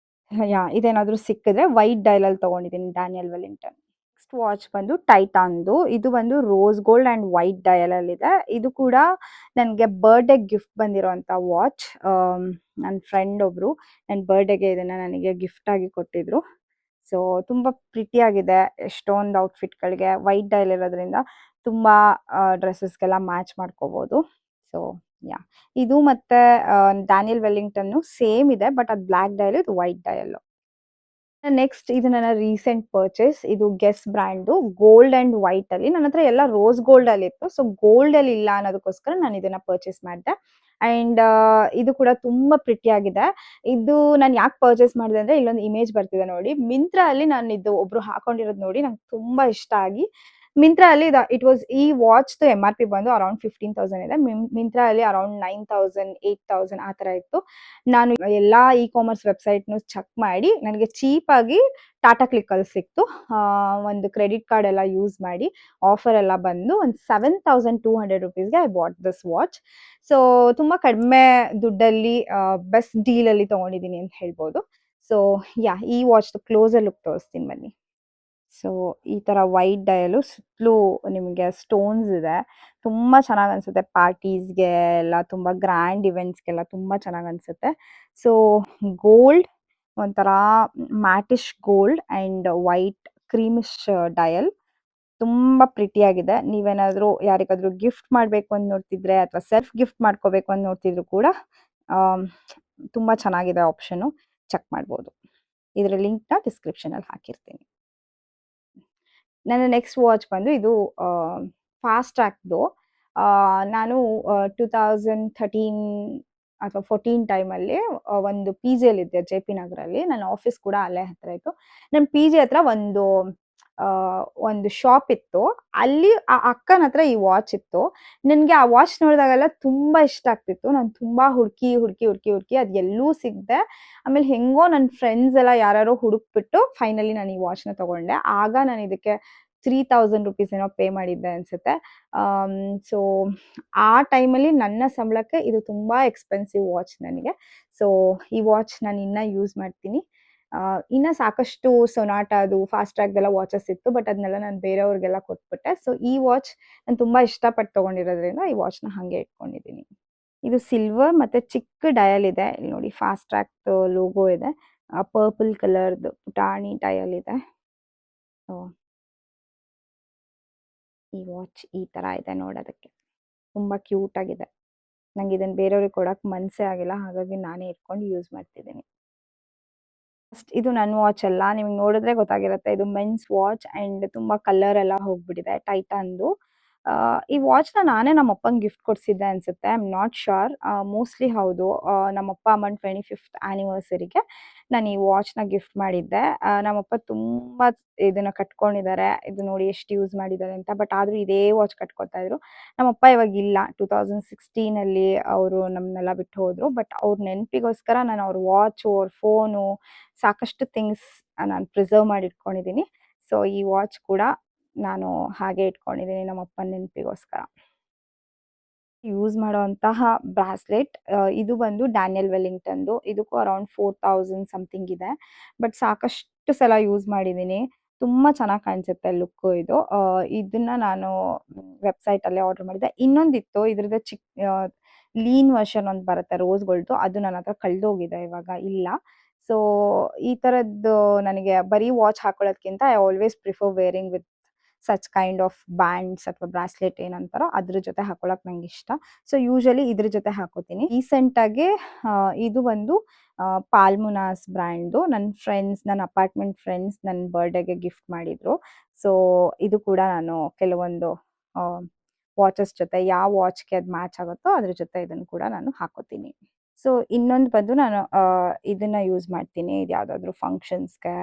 ಇದೇನಾದರೂ ಸಿಕ್ಕಿದ್ರೆ ವೈಟ್ ಡಯಲಲ್ಲಿ ತಗೊಂಡಿದ್ದೀನಿ ಡ್ಯಾನಿಯಲ್ ವೆಲ್ಲಿಂಗ್ಟನ್. ನೆಕ್ಸ್ಟ್ ವಾಚ್ ಟೈಟಾನ್‌ದು. ಇದು ರೋಸ್ ಗೋಲ್ಡ್ ಆ್ಯಂಡ್ ವೈಟ್ ಡಯಲಲ್ಲಿದೆ. ಇದು ಕೂಡ ನನಗೆ ಬರ್ಡೇ ಗಿಫ್ಟ್ ಬಂದಿರೋಂಥ ವಾಚ್. ನನ್ನ ಫ್ರೆಂಡ್ ಒಬ್ಬರು ನನ್ನ ಬರ್ಡೇಗೆ ಇದನ್ನು ನನಗೆ ಗಿಫ್ಟ್ ಆಗಿ ಕೊಟ್ಟಿದ್ರು. ಸೊ ತುಂಬ ಪ್ರಿಟಿಯಾಗಿದೆ. ಎಷ್ಟೊಂದು ಔಟ್‌ಫಿಟ್‌ಗಳಿಗೆ ವೈಟ್ ಡಯಲ್ ಇರೋದ್ರಿಂದ ತುಂಬ ಡ್ರೆಸಸ್ಗೆಲ್ಲ ಮ್ಯಾಚ್ ಮಾಡ್ಕೋಬೋದು. ಸೊ ಇದು ಮತ್ತೆ ಡ್ಯಾನಿಯಲ್ ವೆಲ್ಲಿಂಗ್ಟನ್ನು ಸೇಮ್ ಇದೆ. ಬಟ್ ಅದು ಬ್ಲ್ಯಾಕ್ ಡಯಲ್, ಇದು ವೈಟ್ ಡಯಲ್ಲು. ನೆಕ್ಸ್ಟ್ ಇದು ನನ್ನ ರೀಸೆಂಟ್ ಪರ್ಚೇಸ್. ಇದು ಗೆಸ್ ಬ್ರ್ಯಾಂಡು ಗೋಲ್ಡ್ ಆ್ಯಂಡ್ ವೈಟಲ್ಲಿ. ನನ್ನ ಹತ್ರ ಎಲ್ಲ ರೋಸ್ ಗೋಲ್ಡಲ್ಲಿತ್ತು. ಸೊ ಗೋಲ್ಡಲ್ಲಿ ಇಲ್ಲ ಅನ್ನೋದಕ್ಕೋಸ್ಕರ ನಾನು ಇದನ್ನು ಪರ್ಚೇಸ್ ಮಾಡಿದೆ. ಆ್ಯಂಡ್ ಇದು ಕೂಡ ತುಂಬ ಪ್ರಿಟಿಯಾಗಿದೆ. ಇದು ನಾನು ಯಾಕೆ ಪರ್ಚೇಸ್ ಮಾಡಿದೆ ಅಂದರೆ ಇಲ್ಲೊಂದು ಇಮೇಜ್ ಬರ್ತಿದೆ ನೋಡಿ. ಮಿಂತ್ರಾಲ್ಲಿ ನಾನು ಇದು ಒಬ್ಬರು ಹಾಕೊಂಡಿರೋದು ನೋಡಿ ನಂಗೆ ತುಂಬ ಇಷ್ಟ ಆಗಿ ಮಿಂತ್ರಾಲ್ಲಿ ಇಟ್ ವಾಸ್ ಈ ವಾಚ್‌ದು MRP ಬಂದು ಅರೌಂಡ್ 15,000 ಇದೆ. ಮಿಂತ್ರಾಲ್ಲಿ ಅರೌಂಡ್ 9,000, 8,000 ಆ ಥರ ಇತ್ತು. ನಾನು ಎಲ್ಲಾ ಇ-ಕಾಮರ್ಸ್ ವೆಬ್ಸೈಟ್‌ನು ಚೆಕ್ ಮಾಡಿ ನನಗೆ ಚೀಪಾಗಿ ಟಾಟಾ ಕ್ಲಿಕ್ಕಲ್ಲಿ ಸಿಕ್ತು. ಒಂದು ಕ್ರೆಡಿಟ್ ಕಾರ್ಡ್ ಎಲ್ಲ ಯೂಸ್ ಮಾಡಿ ಆಫರ್ ಎಲ್ಲ ಬಂದು ಒಂದು ₹7,200ಗೆ I bought this watch. So ತುಂಬ ಕಡಿಮೆ ದುಡ್ಡಲ್ಲಿ ಬೆಸ್ಟ್ ಡೀಲಲ್ಲಿ ತಗೊಂಡಿದ್ದೀನಿ ಅಂತ ಹೇಳ್ಬೋದು. ಸೊ ಈ ವಾಚ್‌ದು ಕ್ಲೋಸರ್ ಲುಕ್ ತೋರಿಸ್ತೀನಿ ಬನ್ನಿ. ಸೊ ಈ ಥರ ವೈಟ್ ಡಯಲು ಸುತ್ತಲೂ ನಿಮಗೆ ಸ್ಟೋನ್ಸ್ ಇದೆ. ತುಂಬ ಚೆನ್ನಾಗಿ ಅನ್ಸುತ್ತೆ ಪಾರ್ಟೀಸ್‌ಗೆ ಎಲ್ಲ, ತುಂಬ ಗ್ರ್ಯಾಂಡ್ ಇವೆಂಟ್ಸ್‌ಗೆಲ್ಲ ತುಂಬ ಚೆನ್ನಾಗಿ ಅನ್ಸುತ್ತೆ. ಸೊ ಗೋಲ್ಡ್ ಒಂಥರ mattish gold and white creamish dial ತುಂಬ ಪ್ರಿಟಿಯಾಗಿದೆ. ನೀವೇನಾದರೂ ಯಾರಿಗಾದರೂ ಗಿಫ್ಟ್ ಮಾಡಬೇಕು ಅಂತ ನೋಡ್ತಿದ್ರೆ ಅಥವಾ ಸೆಲ್ಫ್ ಗಿಫ್ಟ್ ಮಾಡ್ಕೋಬೇಕು ಅಂತ ನೋಡ್ತಿದ್ರು ಕೂಡ ತುಂಬ ಚೆನ್ನಾಗಿದೆ ಆಪ್ಷನು. ಚೆಕ್ ಮಾಡ್ಬೋದು. ಇದರ ಲಿಂಕ್‌ನ ಡಿಸ್ಕ್ರಿಪ್ಷನಲ್ಲಿ ಹಾಕಿರ್ತೀನಿ. ನನ್ನ ನೆಕ್ಸ್ಟ್ ವಾಚ್ ಇದು ಫಾಸ್ಟ್ ಟ್ರ್ಯಾಕ್‌ದು. ನಾನು 2013 ಅಥವಾ 14 ಟೈಮಲ್ಲಿ ಒಂದು ಪಿ.ಜಿಯಲ್ಲಿದ್ದೆ ಜೆ.ಪಿ. ನಗರಲ್ಲಿ. ನನ್ನ ಆಫೀಸ್ ಕೂಡ ಅಲ್ಲೇ ಹತ್ರ ಇತ್ತು. ನನ್ನ ಪಿ.ಜಿ ಹತ್ರ ಒಂದು ಶಾಪ್ ಇತ್ತು. ಅಲ್ಲಿ ಆ ಅಕ್ಕನ ಹತ್ರ ಈ ವಾಚ್ ಇತ್ತು. ನನಗೆ ಆ ವಾಚ್ ನೋಡಿದಾಗೆಲ್ಲ ತುಂಬ ಇಷ್ಟ ಆಗ್ತಿತ್ತು. ನಾನು ತುಂಬ ಹುಡುಕಿ ಅದು ಎಲ್ಲೂ ಸಿಗದೆ ಆಮೇಲೆ ಹೆಂಗೋ ನನ್ನ ಫ್ರೆಂಡ್ಸ್ ಎಲ್ಲ ಯಾರ್ಯಾರೋ ಹುಡುಕ್ಬಿಟ್ಟು ಫೈನಲಿ ನಾನು ಈ ವಾಚ್‌ನ ತಗೊಂಡೆ. ಆಗ ನಾನು ಇದಕ್ಕೆ ₹3,000 ಏನೋ ಪೇ ಮಾಡಿದ್ದೆ ಅನ್ಸುತ್ತೆ. ಸೊ ಆ ಟೈಮಲ್ಲಿ ನನ್ನ ಸಂಬಳಕ್ಕೆ ಇದು ತುಂಬ ಎಕ್ಸ್ಪೆನ್ಸಿವ್ ವಾಚ್ ನನಗೆ. ಸೊ ಈ ವಾಚ್ ನಾನು ಇನ್ನೂ ಯೂಸ್ ಮಾಡ್ತೀನಿ. ಇನ್ನು ಸಾಕಷ್ಟು ಸೊನಾಟಾದು, ಫಾಸ್ಟ್ ಟ್ರ್ಯಾಕ್‌ದೆಲ್ಲ ವಾಚಸ್ ಇತ್ತು. ಬಟ್ ಅದನ್ನೆಲ್ಲ ನಾನು ಬೇರೆಯವ್ರಿಗೆಲ್ಲ ಕೊಟ್ಬಿಟ್ಟೆ. ಸೊ ಈ ವಾಚ್ ನಾನು ತುಂಬ ಇಷ್ಟಪಟ್ಟು ತಗೊಂಡಿರೋದ್ರಿಂದ ಈ ವಾಚ್‌ನ ಹಾಗೆ ಇಟ್ಕೊಂಡಿದ್ದೀನಿ. ಇದು ಸಿಲ್ವರ್ ಮತ್ತೆ ಚಿಕ್ಕ ಡಯಲ್ ಇದೆ. ಇಲ್ಲಿ ನೋಡಿ ಫಾಸ್ಟ್ ಟ್ರ್ಯಾಕ್‌ದು ಲೋಗೋ ಇದೆ. ಪರ್ಪಲ್ ಕಲರ್‌ದು ಪುಟಾಣಿ ಡಯಲ್ ಇದೆ. ಸೊ ಈ ವಾಚ್ ಈ ಥರ ಇದೆ ನೋಡೋದಕ್ಕೆ. ತುಂಬ ಕ್ಯೂಟ್ ಆಗಿದೆ. ನಂಗೆ ಇದನ್ನ ಬೇರೆಯವ್ರಿಗೆ ಕೊಡಕ್ಕೆ ಮನಸ್ಸೇ ಆಗಿಲ್ಲ. ಹಾಗಾಗಿ ನಾನೇ ಇಟ್ಕೊಂಡು ಯೂಸ್ ಮಾಡ್ತಿದ್ದೀನಿ. ಫಸ್ಟ್ ಇದು ನನ್ನ ವಾಚ್ ಅಲ್ಲ. ನಿಮ್ಗೆ ನೋಡಿದ್ರೆ ಗೊತ್ತಾಗಿರುತ್ತೆ. ಇದು ಮೆನ್ಸ್ ವಾಚ್ ಆ್ಯಂಡ್ ತುಂಬ ಕಲರ್ ಎಲ್ಲ ಹೋಗ್ಬಿಟ್ಟಿದೆ ಟೈಟಾನ್‌ದು. ಈ ವಾಚ್‌ನ ನಾನೇ ನಮ್ಮ ಅಪ್ಪಂಗೆ ಗಿಫ್ಟ್ ಕೊಡಿಸಿದ್ದೆ ಅನ್ಸುತ್ತೆ. I am not sure. Mostly ಹೌದು. ನಮ್ಮ ಅಪ್ಪ ಅಮ್ಮನ 25th ಆ್ಯನಿವರ್ಸರಿಗೆ ನಾನು ಈ ವಾಚ್‌ನ ಗಿಫ್ಟ್ ಮಾಡಿದ್ದೆ. ನಮ್ಮಪ್ಪ ತುಂಬ ಇದನ್ನ ಕಟ್ಕೊಂಡಿದ್ದಾರೆ. ಇದು ನೋಡಿ ಎಷ್ಟು ಯೂಸ್ ಮಾಡಿದ್ದಾರೆ ಅಂತ. ಬಟ್ ಆದ್ರೂ ಇದೇ ವಾಚ್ ಕಟ್ಕೊತಾ ಇದ್ರು. ನಮ್ಮಪ್ಪ ಇವಾಗಿಲ್ಲ. 2016ಅಲ್ಲಿ ಅವರು ನಮ್ಮನ್ನೆಲ್ಲ ಬಿಟ್ಟು ಹೋದ್ರು. ಬಟ್ ಅವ್ರ ನೆನಪಿಗೋಸ್ಕರ ನಾನು ಅವ್ರ ವಾಚು, ಅವ್ರ ಫೋನು ಸಾಕಷ್ಟು ಥಿಂಗ್ಸ್ ನಾನು ಪ್ರಿಸರ್ವ್ ಮಾಡಿ ಇಟ್ಕೊಂಡಿದ್ದೀನಿ. ಸೊ ಈ ವಾಚ್ ಕೂಡ ನಾನು ಹಾಗೆ ಇಟ್ಕೊಂಡಿದ್ದೀನಿ ನಮ್ಮ ಅಪ್ಪನ ನೆನಪಿಗೋಸ್ಕರ. ಯೂಸ್ ಮಾಡೋಂತಹ ಬ್ರಾಸ್ಲೆಟ್ ಇದು ಡ್ಯಾನಿಯಲ್ ವೆಲ್ಲಿಂಗ್ಟನ್‌ದು. ಇದಕ್ಕೂ ಅರೌಂಡ್ 4,000 ಸಮಥಿಂಗ್ ಇದೆ. ಬಟ್ ಸಾಕಷ್ಟು ಸಲ ಯೂಸ್ ಮಾಡಿದ್ದೀನಿ. ತುಂಬ ಚೆನ್ನಾಗಿ ಕಾಣಿಸುತ್ತೆ ಲುಕ್ಕು ಇದು. ಇದನ್ನ ನಾನು ವೆಬ್ಸೈಟಲ್ಲೇ ಆರ್ಡರ್ ಮಾಡಿದ್ದೆ. ಇನ್ನೊಂದಿತ್ತು ಇದ್ರದ್ದು ಲೀನ್ ವರ್ಷನ್ ಒಂದು ಬರುತ್ತೆ ರೋಸ್‌ಗಳ್ದು, ಅದು ನನ್ನ ಹತ್ರ ಕಳ್ದೋಗಿದೆ ಇವಾಗ ಇಲ್ಲ. ಸೊ ಈ ಥರದ್ದು ನನಗೆ ಬರೀ ವಾಚ್ ಹಾಕೊಳ್ಳೋದ್ಕಿಂತ I always prefer wearing with such kind of bands ಅಥವಾ ಬ್ರಾಸ್ಲೆಟ್ ಏನಂತಾರೋ ಅದ್ರ ಜೊತೆ ಹಾಕೊಳ್ಳೋಕೆ ನಂಗಿಷ್ಟ. ಸೊ ಯೂಶುವಲಿ ಇದ್ರ ಜೊತೆ ಹಾಕೋತೀನಿ. ರೀಸೆಂಟಾಗಿ ಇದು ಬಂದು ಪಾಲ್ಮುನಾಸ್ ಬ್ರ್ಯಾಂಡ್‌ದು ನನ್ನ ಅಪಾರ್ಟ್ಮೆಂಟ್ ಫ್ರೆಂಡ್ಸ್ ನನ್ನ ಬರ್ತ್‌ಡೇಗೆ ಗಿಫ್ಟ್ ಮಾಡಿದ್ರು. ಸೊ ಇದು ಕೂಡ ನಾನು ಕೆಲವೊಂದು ವಾಚಸ್ ಜೊತೆ ಯಾವ ವಾಚ್‌ಗೆ ಅದು ಮ್ಯಾಚ್ ಆಗುತ್ತೋ ಅದ್ರ ಜೊತೆ ಇದನ್ನು ಕೂಡ ನಾನು ಹಾಕೋತೀನಿ. ಸೊ ಇನ್ನೊಂದು ಬಂದು ನಾನು ಇದನ್ನ ಯೂಸ್ ಮಾಡ್ತೀನಿ. ಇದು ಯಾವುದಾದ್ರೂ ಫಂಕ್ಷನ್ಸ್‌ಗೆ,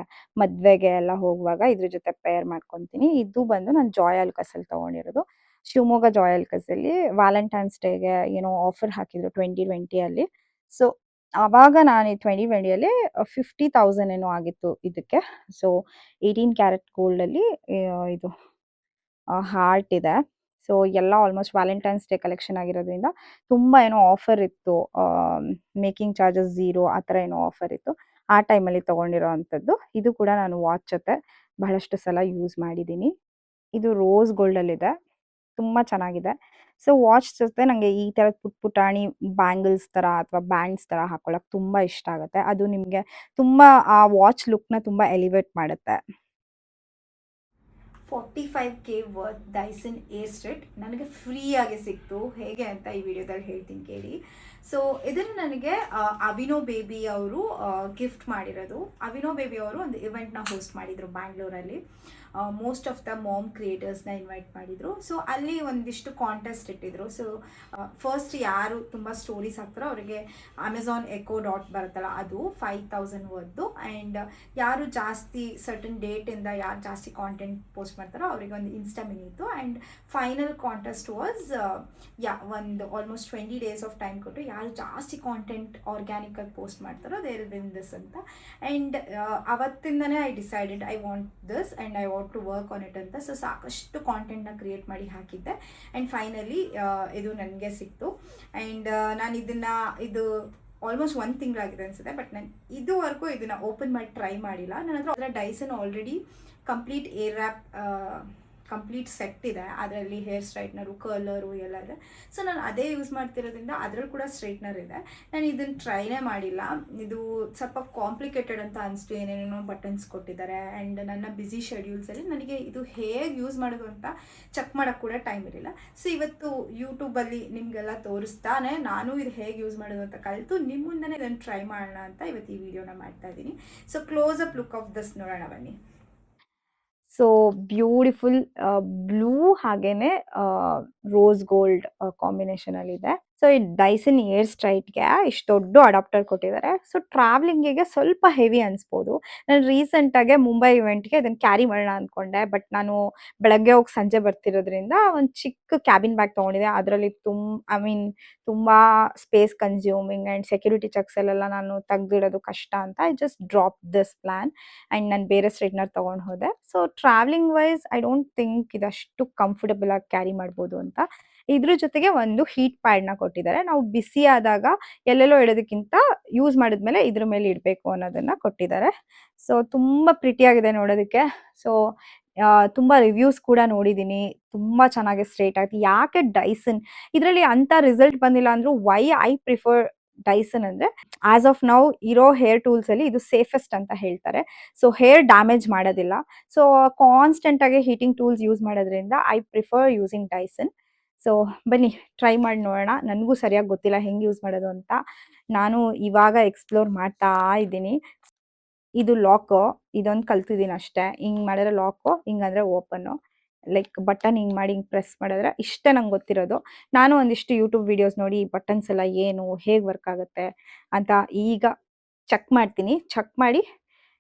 ಮದ್ವೆಗೆ ಎಲ್ಲ ಹೋಗುವಾಗ ಇದ್ರ ಜೊತೆ ಪೇರ್ ಮಾಡ್ಕೊತೀನಿ. ಇದು ಬಂದು ನಾನು ಜಾಯ್ ಆಲುಕಾಸಲ್ಲಿ ತಗೊಂಡಿರೋದು. ಶಿವಮೊಗ್ಗ ಜಾಯ್ ಆಲುಕಾಸಲ್ಲಿ ವ್ಯಾಲೆಂಟೈನ್ಸ್ ಡೇಗೆ ಏನೋ ಆಫರ್ ಹಾಕಿದ್ರು 2020 ಸೊ ಆವಾಗ ನಾನು ಈ 2020 50,000 ಏನೋ ಆಗಿತ್ತು ಇದಕ್ಕೆ. ಸೊ 18 ಕ್ಯಾರೆಟ್ ಗೋಲ್ಡಲ್ಲಿ ಇದು ಹಾರ್ಟ್ ಇದೆ. ಸೊ ಎಲ್ಲ ಆಲ್ಮೋಸ್ಟ್ ವ್ಯಾಲೆಂಟೈನ್ಸ್ ಡೇ ಕಲೆಕ್ಷನ್ ಆಗಿರೋದ್ರಿಂದ ತುಂಬ ಏನೋ ಆಫರ್ ಇತ್ತು. ಮೇಕಿಂಗ್ ಚಾರ್ಜಸ್ 0 ಆ ಥರ ಏನೋ ಆಫರ್ ಇತ್ತು. ಆ ಟೈಮಲ್ಲಿ ತೊಗೊಂಡಿರೋ ಅಂಥದ್ದು. ಇದು ಕೂಡ ನಾನು ವಾಚ್ ಜೊತೆ ಬಹಳಷ್ಟು ಸಲ ಯೂಸ್ ಮಾಡಿದ್ದೀನಿ. ಇದು ರೋಸ್ ಗೋಲ್ಡಲ್ಲಿದೆ. ತುಂಬ ಚೆನ್ನಾಗಿದೆ. ಸೊ ವಾಚ್ ಜೊತೆ ನನಗೆ ಈ ಥರದ ಪುಟಾಣಿ ಬ್ಯಾಂಗಲ್ಸ್ ಥರ ಅಥವಾ ಬ್ಯಾಂಡ್ಸ್ ಥರ ಹಾಕೊಳ್ಳೋಕೆ ತುಂಬ ಇಷ್ಟ ಆಗುತ್ತೆ. ಅದು ನಿಮಗೆ ತುಂಬ ಆ ವಾಚ್ ಲುಕ್‌ನ ತುಂಬ ಎಲಿವೇಟ್ ಮಾಡುತ್ತೆ. 45K ವರ್ತ್ ಡೈಸನ್ ಏರ್ಸ್ಟ್ರಿಟ್ ನನಗೆ ಫ್ರೀಯಾಗಿ ಸಿಕ್ತು. ಹೇಗೆ ಅಂತ ಈ ವಿಡಿಯೋದಲ್ಲಿ ಹೇಳ್ತೀನಿ ಕೇಳಿ. ಸೊ ಇದನ್ನು ನನಗೆ ಅವಿನೋ ಬೇಬಿ ಅವರು ಗಿಫ್ಟ್ ಮಾಡಿರೋದು. ಅವಿನೋ ಬೇಬಿ ಅವರು ಒಂದು ಇವೆಂಟ್ನ ಹೋಸ್ಟ್ ಮಾಡಿದರು ಬ್ಯಾಂಗ್ಳೂರಲ್ಲಿ. ಮೋಸ್ಟ್ ಆಫ್ ದ ಮಾಮ್ ಕ್ರಿಯೇಟರ್ಸ್ನ ಇನ್ವೈಟ್ ಮಾಡಿದರು. ಸೊ ಅಲ್ಲಿ ಒಂದಿಷ್ಟು ಕಾಂಟೆಸ್ಟ್ ಇಟ್ಟಿದ್ರು. ಸೊ ಫಸ್ಟ್ ಯಾರು ತುಂಬ ಸ್ಟೋರೀಸ್ ಹಾಕ್ತಾರೋ ಅವರಿಗೆ ಅಮೆಝಾನ್ ಎಕೋ ಡಾಟ್ ಬರುತ್ತಲ್ಲ ಅದು 5,000 ವರ್ದು. ಆ್ಯಂಡ್ ಯಾರು ಜಾಸ್ತಿ ಸರ್ಟನ್ ಡೇಟಿಂದ ಯಾರು ಜಾಸ್ತಿ ಕಾಂಟೆಂಟ್ ಪೋಸ್ಟ್ ಮಾಡ್ತಾರೋ ಅವರಿಗೆ ಒಂದು ಇನ್ಸ್ಟಾ ಮಿನಿ ಇತ್ತು. ಆ್ಯಂಡ್ ಫೈನಲ್ ಕಾಂಟೆಸ್ಟ್ ವಾಸ್ ಒಂದು ಆಲ್ಮೋಸ್ಟ್ 20 ಡೇಸ್ ಆಫ್ ಟೈಮ್ ಕೊಟ್ಟು ಯಾರು ಜಾಸ್ತಿ ಕಾಂಟೆಂಟ್ ಆರ್ಗ್ಯಾನಿಕಾಗಿ ಪೋಸ್ಟ್ ಮಾಡ್ತಾರೋ ದೇ ವಿಲ್ ವಿನ್ ದಿಸ್ ಅಂತ. ಆ್ಯಂಡ್ ಅವತ್ತಿಂದನೇ I decided I want this and I want to work on it ಅಂತ. ಸೊ ಸಾಕಷ್ಟು ಕಾಂಟೆಂಟ್ನ ಕ್ರಿಯೇಟ್ ಮಾಡಿ ಹಾಕಿದ್ದೆ. ಆ್ಯಂಡ್ ಫೈನಲಿ ಇದು ನನಗೆ ಸಿಕ್ತು. ಆ್ಯಂಡ್ ನಾನು ಇದು ಆಲ್ಮೋಸ್ಟ್ 1 ತಿಂಗಳಾಗಿದೆ ಅನಿಸುತ್ತೆ. ಬಟ್ ನಾನು ಇದುವರೆಗೂ ಇದನ್ನು ಓಪನ್ ಮಾಡಿ ಟ್ರೈ ಮಾಡಿಲ್ಲ. ನನ್ನ ಹತ್ರ ಅದರ Dyson already complete air wrap complete set ಇದೆ. ಅದರಲ್ಲಿ ಹೇರ್ ಸ್ಟ್ರೈಟ್ನರು, ಕರ್ಲರು ಎಲ್ಲ ಇದೆ. ಸೊ ನಾನು ಅದೇ ಯೂಸ್ ಮಾಡ್ತಿರೋದ್ರಿಂದ ಅದರಲ್ಲಿ ಕೂಡ ಸ್ಟ್ರೈಟ್ನರ್ ಇದೆ. ನಾನು ಇದನ್ನು ಟ್ರೈನೇ ಮಾಡಿಲ್ಲ. ಇದು ಸ್ವಲ್ಪ ಕಾಂಪ್ಲಿಕೇಟೆಡ್ ಅಂತ ಅನಿಸ್ತು. ಏನೇನೋ ಬಟನ್ಸ್ ಕೊಟ್ಟಿದ್ದಾರೆ. ಆ್ಯಂಡ್ ನನ್ನ ಬ್ಯುಸಿ ಶೆಡ್ಯೂಲ್ಸಲ್ಲಿ ನನಗೆ ಇದು ಹೇಗೆ ಯೂಸ್ ಮಾಡೋದು ಅಂತ ಚೆಕ್ ಮಾಡೋಕ್ಕೆ ಕೂಡ ಟೈಮ್ ಇರಲಿಲ್ಲ. ಸೊ ಇವತ್ತು ಯೂಟ್ಯೂಬಲ್ಲಿ ನಿಮಗೆಲ್ಲ ತೋರಿಸ್ತಾನೆ ನಾನು ಇದು ಹೇಗೆ ಯೂಸ್ ಮಾಡೋದು ಅಂತ ಕಲಿತು ನಿಮ್ಮ ಮುಂದೆ ಇದನ್ನು ಟ್ರೈ ಮಾಡೋಣ ಅಂತ ಇವತ್ತು ಈ ವಿಡಿಯೋನ ಮಾಡ್ತಾ ಇದ್ದೀನಿ. So close up look of this ನೋಡೋಣ ಬನ್ನಿ. ಸೊ ಬ್ಯೂಟಿಫುಲ್ ಬ್ಲೂ ಹಾಗೇನೆ ರೋಸ್ ಗೋಲ್ಡ್ ಕಾಂಬಿನೇಷನಲ್ಲಿದೆ. ಸೊ ಈ ಡೈಸನ್ ಏರ್ ಸ್ಟ್ರೈಟ್ಗೆ ಇಷ್ಟು ದೊಡ್ಡ ಅಡಾಪ್ಟರ್ ಕೊಟ್ಟಿದ್ದಾರೆ. ಸೊ ಟ್ರಾವೆಲಿಂಗಿಗೆ ಸ್ವಲ್ಪ ಹೆವಿ ಅನಿಸ್ಬೋದು. ನಾನು ರೀಸೆಂಟಾಗೆ ಮುಂಬೈ ಇವೆಂಟ್ಗೆ ಇದನ್ನು ಕ್ಯಾರಿ ಮಾಡೋಣ ಅಂದ್ಕೊಂಡೆ. ಬಟ್ ನಾನು ಬೆಳಗ್ಗೆ ಹೋಗಿ ಸಂಜೆ ಬರ್ತಿರೋದ್ರಿಂದ ಒಂದು ಚಿಕ್ಕ ಕ್ಯಾಬಿನ್ ಬ್ಯಾಗ್ ತೊಗೊಂಡಿದ್ದೆ. ಅದರಲ್ಲಿ ತುಂಬ ಸ್ಪೇಸ್ ಕನ್ಸ್ಯೂಮಿಂಗ್ ಆ್ಯಂಡ್ ಸೆಕ್ಯೂರಿಟಿ ಚೆಕ್ಸಲ್ಲೆಲ್ಲ ನಾನು ತೆಗ್ದಿಡೋದು ಕಷ್ಟ ಅಂತ I just drop this plan. And ನಾನು ಬೇರೆ ಸ್ಟ್ರೈಟ್ನರ್ ತೊಗೊಂಡು ಹೋದೆ. So travelling wise I don't think ಇದಷ್ಟು ಕಂಫರ್ಟಬಲ್ ಆಗಿ ಕ್ಯಾರಿ ಮಾಡ್ಬೋದು ಅಂತ. ಇದ್ರ ಜೊತೆಗೆ ಒಂದು ಹೀಟ್ ಪ್ಯಾಡ್ನ ಕೊಟ್ಟಿದ್ದಾರೆ. ನಾವು ಬಿಸಿ ಆದಾಗ ಎಲ್ಲೆಲ್ಲೋ ಇಡೋದಕ್ಕಿಂತ ಯೂಸ್ ಮಾಡಿದ್ಮೇಲೆ ಇದ್ರ ಮೇಲೆ ಇಡಬೇಕು ಅನ್ನೋದನ್ನ ಕೊಟ್ಟಿದ್ದಾರೆ. ಸೊ ತುಂಬ ಪ್ರಿಟಿಯಾಗಿದೆ ನೋಡೋದಕ್ಕೆ. ಸೊ ತುಂಬ ರಿವ್ಯೂಸ್ ಕೂಡ ನೋಡಿದ್ದೀನಿ. ತುಂಬ ಚೆನ್ನಾಗಿ ಸ್ಟ್ರೇಟ್ ಆಗುತ್ತೆ. ಯಾಕೆ ಡೈಸನ್ ಇದರಲ್ಲಿ ಅಂಥ ರಿಸಲ್ಟ್ ಬಂದಿಲ್ಲ ಅಂದರೂ ವೈ ಐ ಪ್ರಿಫರ್ ಡೈಸನ್ ಅಂದರೆ ಆಸ್ ಆಫ್ ನೌ ಇರೋ ಹೇರ್ ಟೂಲ್ಸಲ್ಲಿ ಇದು ಸೇಫೆಸ್ಟ್ ಅಂತ ಹೇಳ್ತಾರೆ. ಸೊ ಹೇರ್ ಡ್ಯಾಮೇಜ್ ಮಾಡೋದಿಲ್ಲ. ಸೊ ಕಾನ್ಸ್ಟೆಂಟಾಗಿ ಹೀಟಿಂಗ್ ಟೂಲ್ಸ್ ಯೂಸ್ ಮಾಡೋದ್ರಿಂದ I prefer using Dyson. So ಬನ್ನಿ ಟ್ರೈ ಮಾಡಿ ನೋಡೋಣ. ನನಗೂ ಸರಿಯಾಗಿ ಗೊತ್ತಿಲ್ಲ ಹೆಂಗೆ ಯೂಸ್ ಮಾಡೋದು ಅಂತ. ನಾನು ಇವಾಗ ಎಕ್ಸ್ಪ್ಲೋರ್ ಮಾಡ್ತಾ ಇದ್ದೀನಿ. ಇದು ಲಾಕು, ಇದೊಂದು ಕಲ್ತಿದ್ದೀನಿ ಅಷ್ಟೇ. ಹಿಂಗೆ ಮಾಡಿದ್ರೆ ಲಾಕು, ಹಿಂಗಂದರೆ ಓಪನ್ನು. ಲೈಕ್ ಬಟನ್ ಹಿಂಗೆ ಮಾಡಿ ಹಿಂಗೆ ಪ್ರೆಸ್ ಮಾಡಿದ್ರೆ ಇಷ್ಟೇ ನಂಗೆ ಗೊತ್ತಿರೋದು. ನಾನು ಒಂದಿಷ್ಟು ಯೂಟ್ಯೂಬ್ ವೀಡಿಯೋಸ್ ನೋಡಿ ಈ ಬಟನ್ಸ್ ಎಲ್ಲ ಏನು, ಹೇಗೆ ವರ್ಕ್ ಆಗುತ್ತೆ ಅಂತ ಈಗ ಚೆಕ್ ಮಾಡ್ತೀನಿ. ಚೆಕ್ ಮಾಡಿ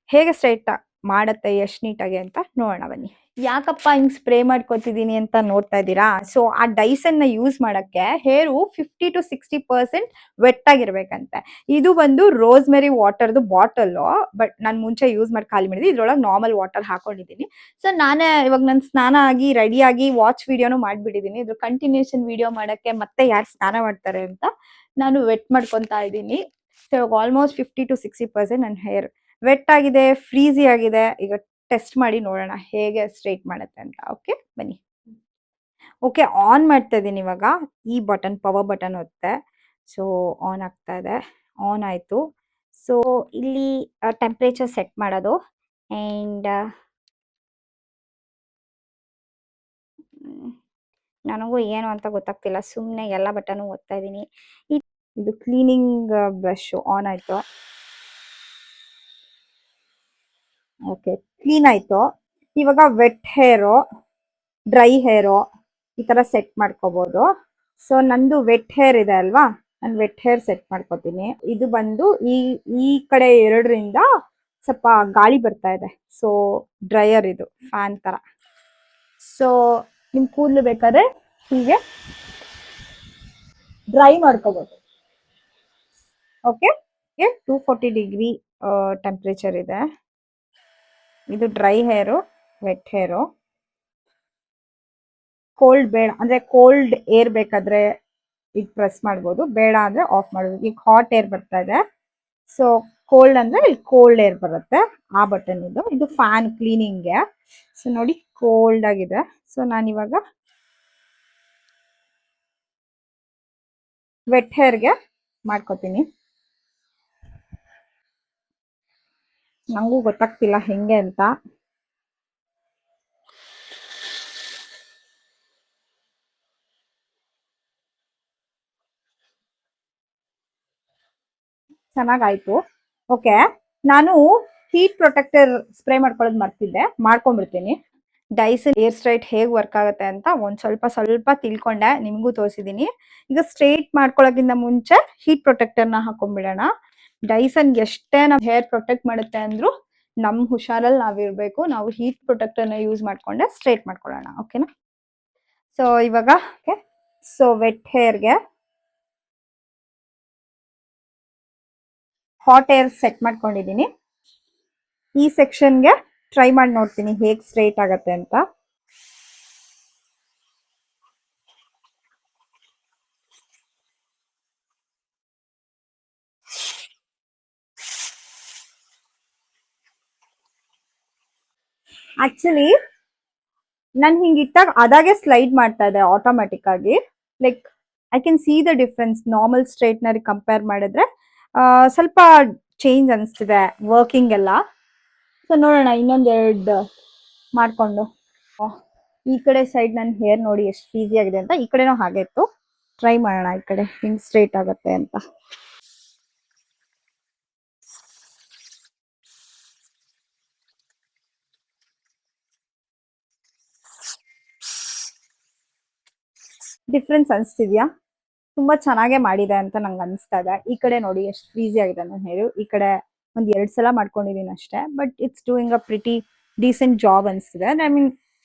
ಹೇಗೆ ಸ್ಟ್ರೈಟ್ ಮಾಡುತ್ತೆ ಎಷ್ಟು ನೀಟಾಗಿ ಅಂತ ನೋಡೋಣ ಬನ್ನಿ. ಯಾಕಪ್ಪ ಹಿಂಗೆ ಸ್ಪ್ರೇ ಮಾಡ್ಕೊತಿದ್ದೀನಿ ಅಂತ ನೋಡ್ತಾ ಇದ್ದೀರಾ? ಸೊ ಆ ಡೈಸನ್ನ ಯೂಸ್ ಮಾಡೋಕ್ಕೆ ಹೇರು 50 to 60% ವೆಟ್ ಆಗಿರ್ಬೇಕಂತೆ. ಇದು ಬಂದು ರೋಸ್ಮೆರಿ ವಾಟರ್ದು ಬಾಟಲ್ಲು. ಬಟ್ ನಾನು ಮುಂಚೆ ಯೂಸ್ ಮಾಡಿ ಖಾಲಿ ಮಾಡಿದ್ದೆ. ಇದ್ರೊಳಗೆ ನಾರ್ಮಲ್ ವಾಟರ್ ಹಾಕೊಂಡಿದ್ದೀನಿ. ಸೊ ನಾನೇ ಇವಾಗ ನಾನು ಸ್ನಾನ ಆಗಿ ರೆಡಿಯಾಗಿ ವಾಚ್ ವಿಡಿಯೋನು ಮಾಡಿಬಿಟ್ಟಿದ್ದೀನಿ. ಇದ್ರ ಕಂಟಿನ್ಯೂಷನ್ ವಿಡಿಯೋ ಮಾಡೋಕ್ಕೆ ಮತ್ತೆ ಯಾರು ಸ್ನಾನ ಮಾಡ್ತಾರೆ ಅಂತ ನಾನು ವೆಟ್ ಮಾಡ್ಕೊತಾ ಇದ್ದೀನಿ. ಸೊ ಇವಾಗ ಆಲ್ಮೋಸ್ಟ್ 50 to 60% ನನ್ನ ಹೇರ್ ವೆಟ್ ಆಗಿದೆ, ಫ್ರೀಸಿ ಆಗಿದೆ. ಈಗ ಟೆಸ್ಟ್ ಮಾಡಿ ನೋಡೋಣ ಹೇಗೆ ಸ್ಟ್ರೈಟ್ ಮಾಡುತ್ತೆ ಅಂತ. ಓಕೆ ಬನ್ನಿ. ಓಕೆ ಆನ್ ಮಾಡ್ತಾ ಇದ್ದೀನಿ ಇವಾಗ. ಈ ಬಟನ್ ಪವರ್ ಬಟನ್ ಒತ್ತೆ. ಸೊ ಆನ್ ಆಗ್ತಾ ಇದೆ, ಆನ್ ಆಯಿತು. ಸೊ ಇಲ್ಲಿ ಟೆಂಪ್ರೇಚರ್ ಸೆಟ್ ಮಾಡೋದು ಆ್ಯಂಡ್ ನನಗೂ ಏನು ಅಂತ ಗೊತ್ತಾಗ್ತಿಲ್ಲ, ಸುಮ್ಮನೆ ಎಲ್ಲ ಬಟನು ಒತ್ತಾ ಇದ್ದೀನಿ. ಇದು ಕ್ಲೀನಿಂಗ್ ಬ್ರಷ್ ಆನ್ ಆಯಿತು. ಓಕೆ, ಕ್ಲೀನ್ ಆಯಿತು. ಇವಾಗ ವೆಟ್ ಹೇರು, ಡ್ರೈ ಹೇರು ಈ ಥರ ಸೆಟ್ ಮಾಡ್ಕೋಬೋದು. ಸೊ ನಂದು ವೆಟ್ ಹೇರ್ ಇದೆ ಅಲ್ವಾ, ನಾನು ವೆಟ್ ಹೇರ್ ಸೆಟ್ ಮಾಡ್ಕೋತೀನಿ. ಇದು ಬಂದು ಈ ಈ ಕಡೆ 2ರಿಂದ ಸ್ವಲ್ಪ ಗಾಳಿ ಬರ್ತಾ ಇದೆ. ಸೊ ಡ್ರೈಯರ್ ಇದು ಫ್ಯಾನ್ ಥರ. ಸೊ ನಿಮ್ಮ ಕೂದಲು ಬೇಕಾದ್ರೆ ಹೀಗೆ ಡ್ರೈ ಮಾಡ್ಕೋಬೋದು. ಓಕೆ, 240 ಡಿಗ್ರಿ ಟೆಂಪ್ರೇಚರ್ ಇದೆ. ಇದು ಡ್ರೈ ಹೇರು, ವೆಟ್ ಹೇರು. ಕೋಲ್ಡ್ ಬೇಡ ಅಂದ್ರೆ ಕೋಲ್ಡ್ ಏರ್ ಬೇಕಾದ್ರೆ ಈಗ ಪ್ರೆಸ್ ಮಾಡ್ಬೋದು, ಬೇಡ ಅಂದ್ರೆ ಆಫ್ ಮಾಡ್ಬೋದು. ಈಗ ಹಾಟ್ ಏರ್ ಬರ್ತಾ ಇದೆ, ಸೊ ಕೋಲ್ಡ್ ಅಂದ್ರೆ ಇಲ್ಲಿ ಕೋಲ್ಡ್ ಏರ್ ಬರುತ್ತೆ, ಆ ಬಟನ್ ಇದು. ಇದು ಫ್ಯಾನ್ ಕ್ಲೀನಿಂಗ್ಗೆ. ಸೊ ನೋಡಿ ಕೋಲ್ಡ್ ಆಗಿದೆ. ಸೊ ನಾನಿವಾಗ ವೆಟ್ ಹೇರ್ಗೆ ಮಾಡ್ಕೋತೀನಿ. ನಂಗೂ ಗೊತ್ತಾಗ್ತಿಲ್ಲ ಹೆಂಗೆ ಅಂತ. ಚೆನ್ನಾಗಾಯ್ತು. ಓಕೆ, ನಾನು ಹೀಟ್ ಪ್ರೊಟೆಕ್ಟರ್ ಸ್ಪ್ರೇ ಮಾಡ್ಕೊಳ್ಳೋದು ಮರ್ತಿದ್ದೆ, ಮಾಡ್ಕೊಂಡ್ಬಿಡ್ತೀನಿ. ಡೈಸನ್ ಏರ್ ಸ್ಟ್ರೈಟ್ ಹೇಗೆ ವರ್ಕ್ ಆಗುತ್ತೆ ಅಂತ ಒಂದು ಸ್ವಲ್ಪ ತಿಳ್ಕೊಂಡೆ, ನಿಮಗೂ ತೋರಿಸಿದ್ದೀನಿ. ಈಗ ಸ್ಟ್ರೈಟ್ ಮಾಡ್ಕೊಳ್ಳೋಕ್ಕಿಂತ ಮುಂಚೆ ಹೀಟ್ ಪ್ರೊಟೆಕ್ಟರ್ನ ಹಾಕೊಂಡ್ಬಿಡೋಣ. ಡೈಸನ್ಗೆ ಎಷ್ಟೇ ನಾವು ಹೇರ್ ಪ್ರೊಟೆಕ್ಟ್ ಮಾಡುತ್ತೆ ಅಂದ್ರೂ ನಮ್ಮ ಹುಷಾರಲ್ಲಿ ನಾವಿರಬೇಕು. ನಾವು ಹೀಟ್ ಪ್ರೊಟೆಕ್ಟರ್ನ ಯೂಸ್ ಮಾಡಿಕೊಂಡೆ ಸ್ಟ್ರೈಟ್ ಮಾಡ್ಕೊಳ್ಳೋಣ. ಓಕೆನಾ? ಸೊ ಇವಾಗ ಸೊ ವೆಟ್ ಹೇರ್ಗೆ ಹಾಟ್ ಏರ್ ಸೆಟ್ ಮಾಡ್ಕೊಂಡಿದ್ದೀನಿ. ಈ ಸೆಕ್ಷನ್ಗೆ ಟ್ರೈ ಮಾಡಿ ನೋಡ್ತೀನಿ ಹೇಗೆ ಸ್ಟ್ರೈಟ್ ಆಗತ್ತೆ ಅಂತ. ಆಕ್ಚುಲಿ ನಾನು ಹಿಂಗೆ ಇಟ್ಟಾಗ ಅದಾಗೆ ಸ್ಲೈಡ್ ಮಾಡ್ತಾ ಇದೆ ಆಟೋಮೆಟಿಕ್ ಆಗಿ. Like I can see the difference. Normal straightener compare ಮಾಡಿದ್ರೆ ಸ್ವಲ್ಪ ಚೇಂಜ್ ಅನಿಸ್ತಿದೆ ವರ್ಕಿಂಗ್ ಎಲ್ಲ. ಸೊ ನೋಡೋಣ ಇನ್ನೊಂದೆರಡು ಮಾಡಿಕೊಂಡು. ಈ ಕಡೆ ಸೈಡ್ ನನ್ನ ಹೇರ್ ನೋಡಿ ಎಷ್ಟು ಈಸಿ ಆಗಿದೆ ಅಂತ. ಈ ಕಡೆನೂ ಹಾಗೆ ಇತ್ತು, ಟ್ರೈ ಮಾಡೋಣ ಈ ಕಡೆ ಹಿಂಗೆ ಸ್ಟ್ರೈಟ್ ಆಗುತ್ತೆ ಅಂತ. ಡಿಫ್ರೆನ್ಸ್ ಅನಿಸ್ತಿದ್ಯಾ? ತುಂಬಾ ಚೆನ್ನಾಗೇ ಮಾಡಿದೆ ಅಂತ ನಂಗೆ ಅನಿಸ್ತಾ ಇದೆ. ಈ ಕಡೆ ನೋಡಿ ಎಷ್ಟು ಈಸಿ ಆಗಿದೆ ನನ್ನ ಹೇರು. ಈ ಕಡೆ ಒಂದ್ 2 ಸಲ ಮಾಡ್ಕೊಂಡಿದ್ದೀನಿ ಅಷ್ಟೇ, but it's doing a pretty decent job ಅನಿಸ್ತಿದೆ. ಐ ಮೀನ್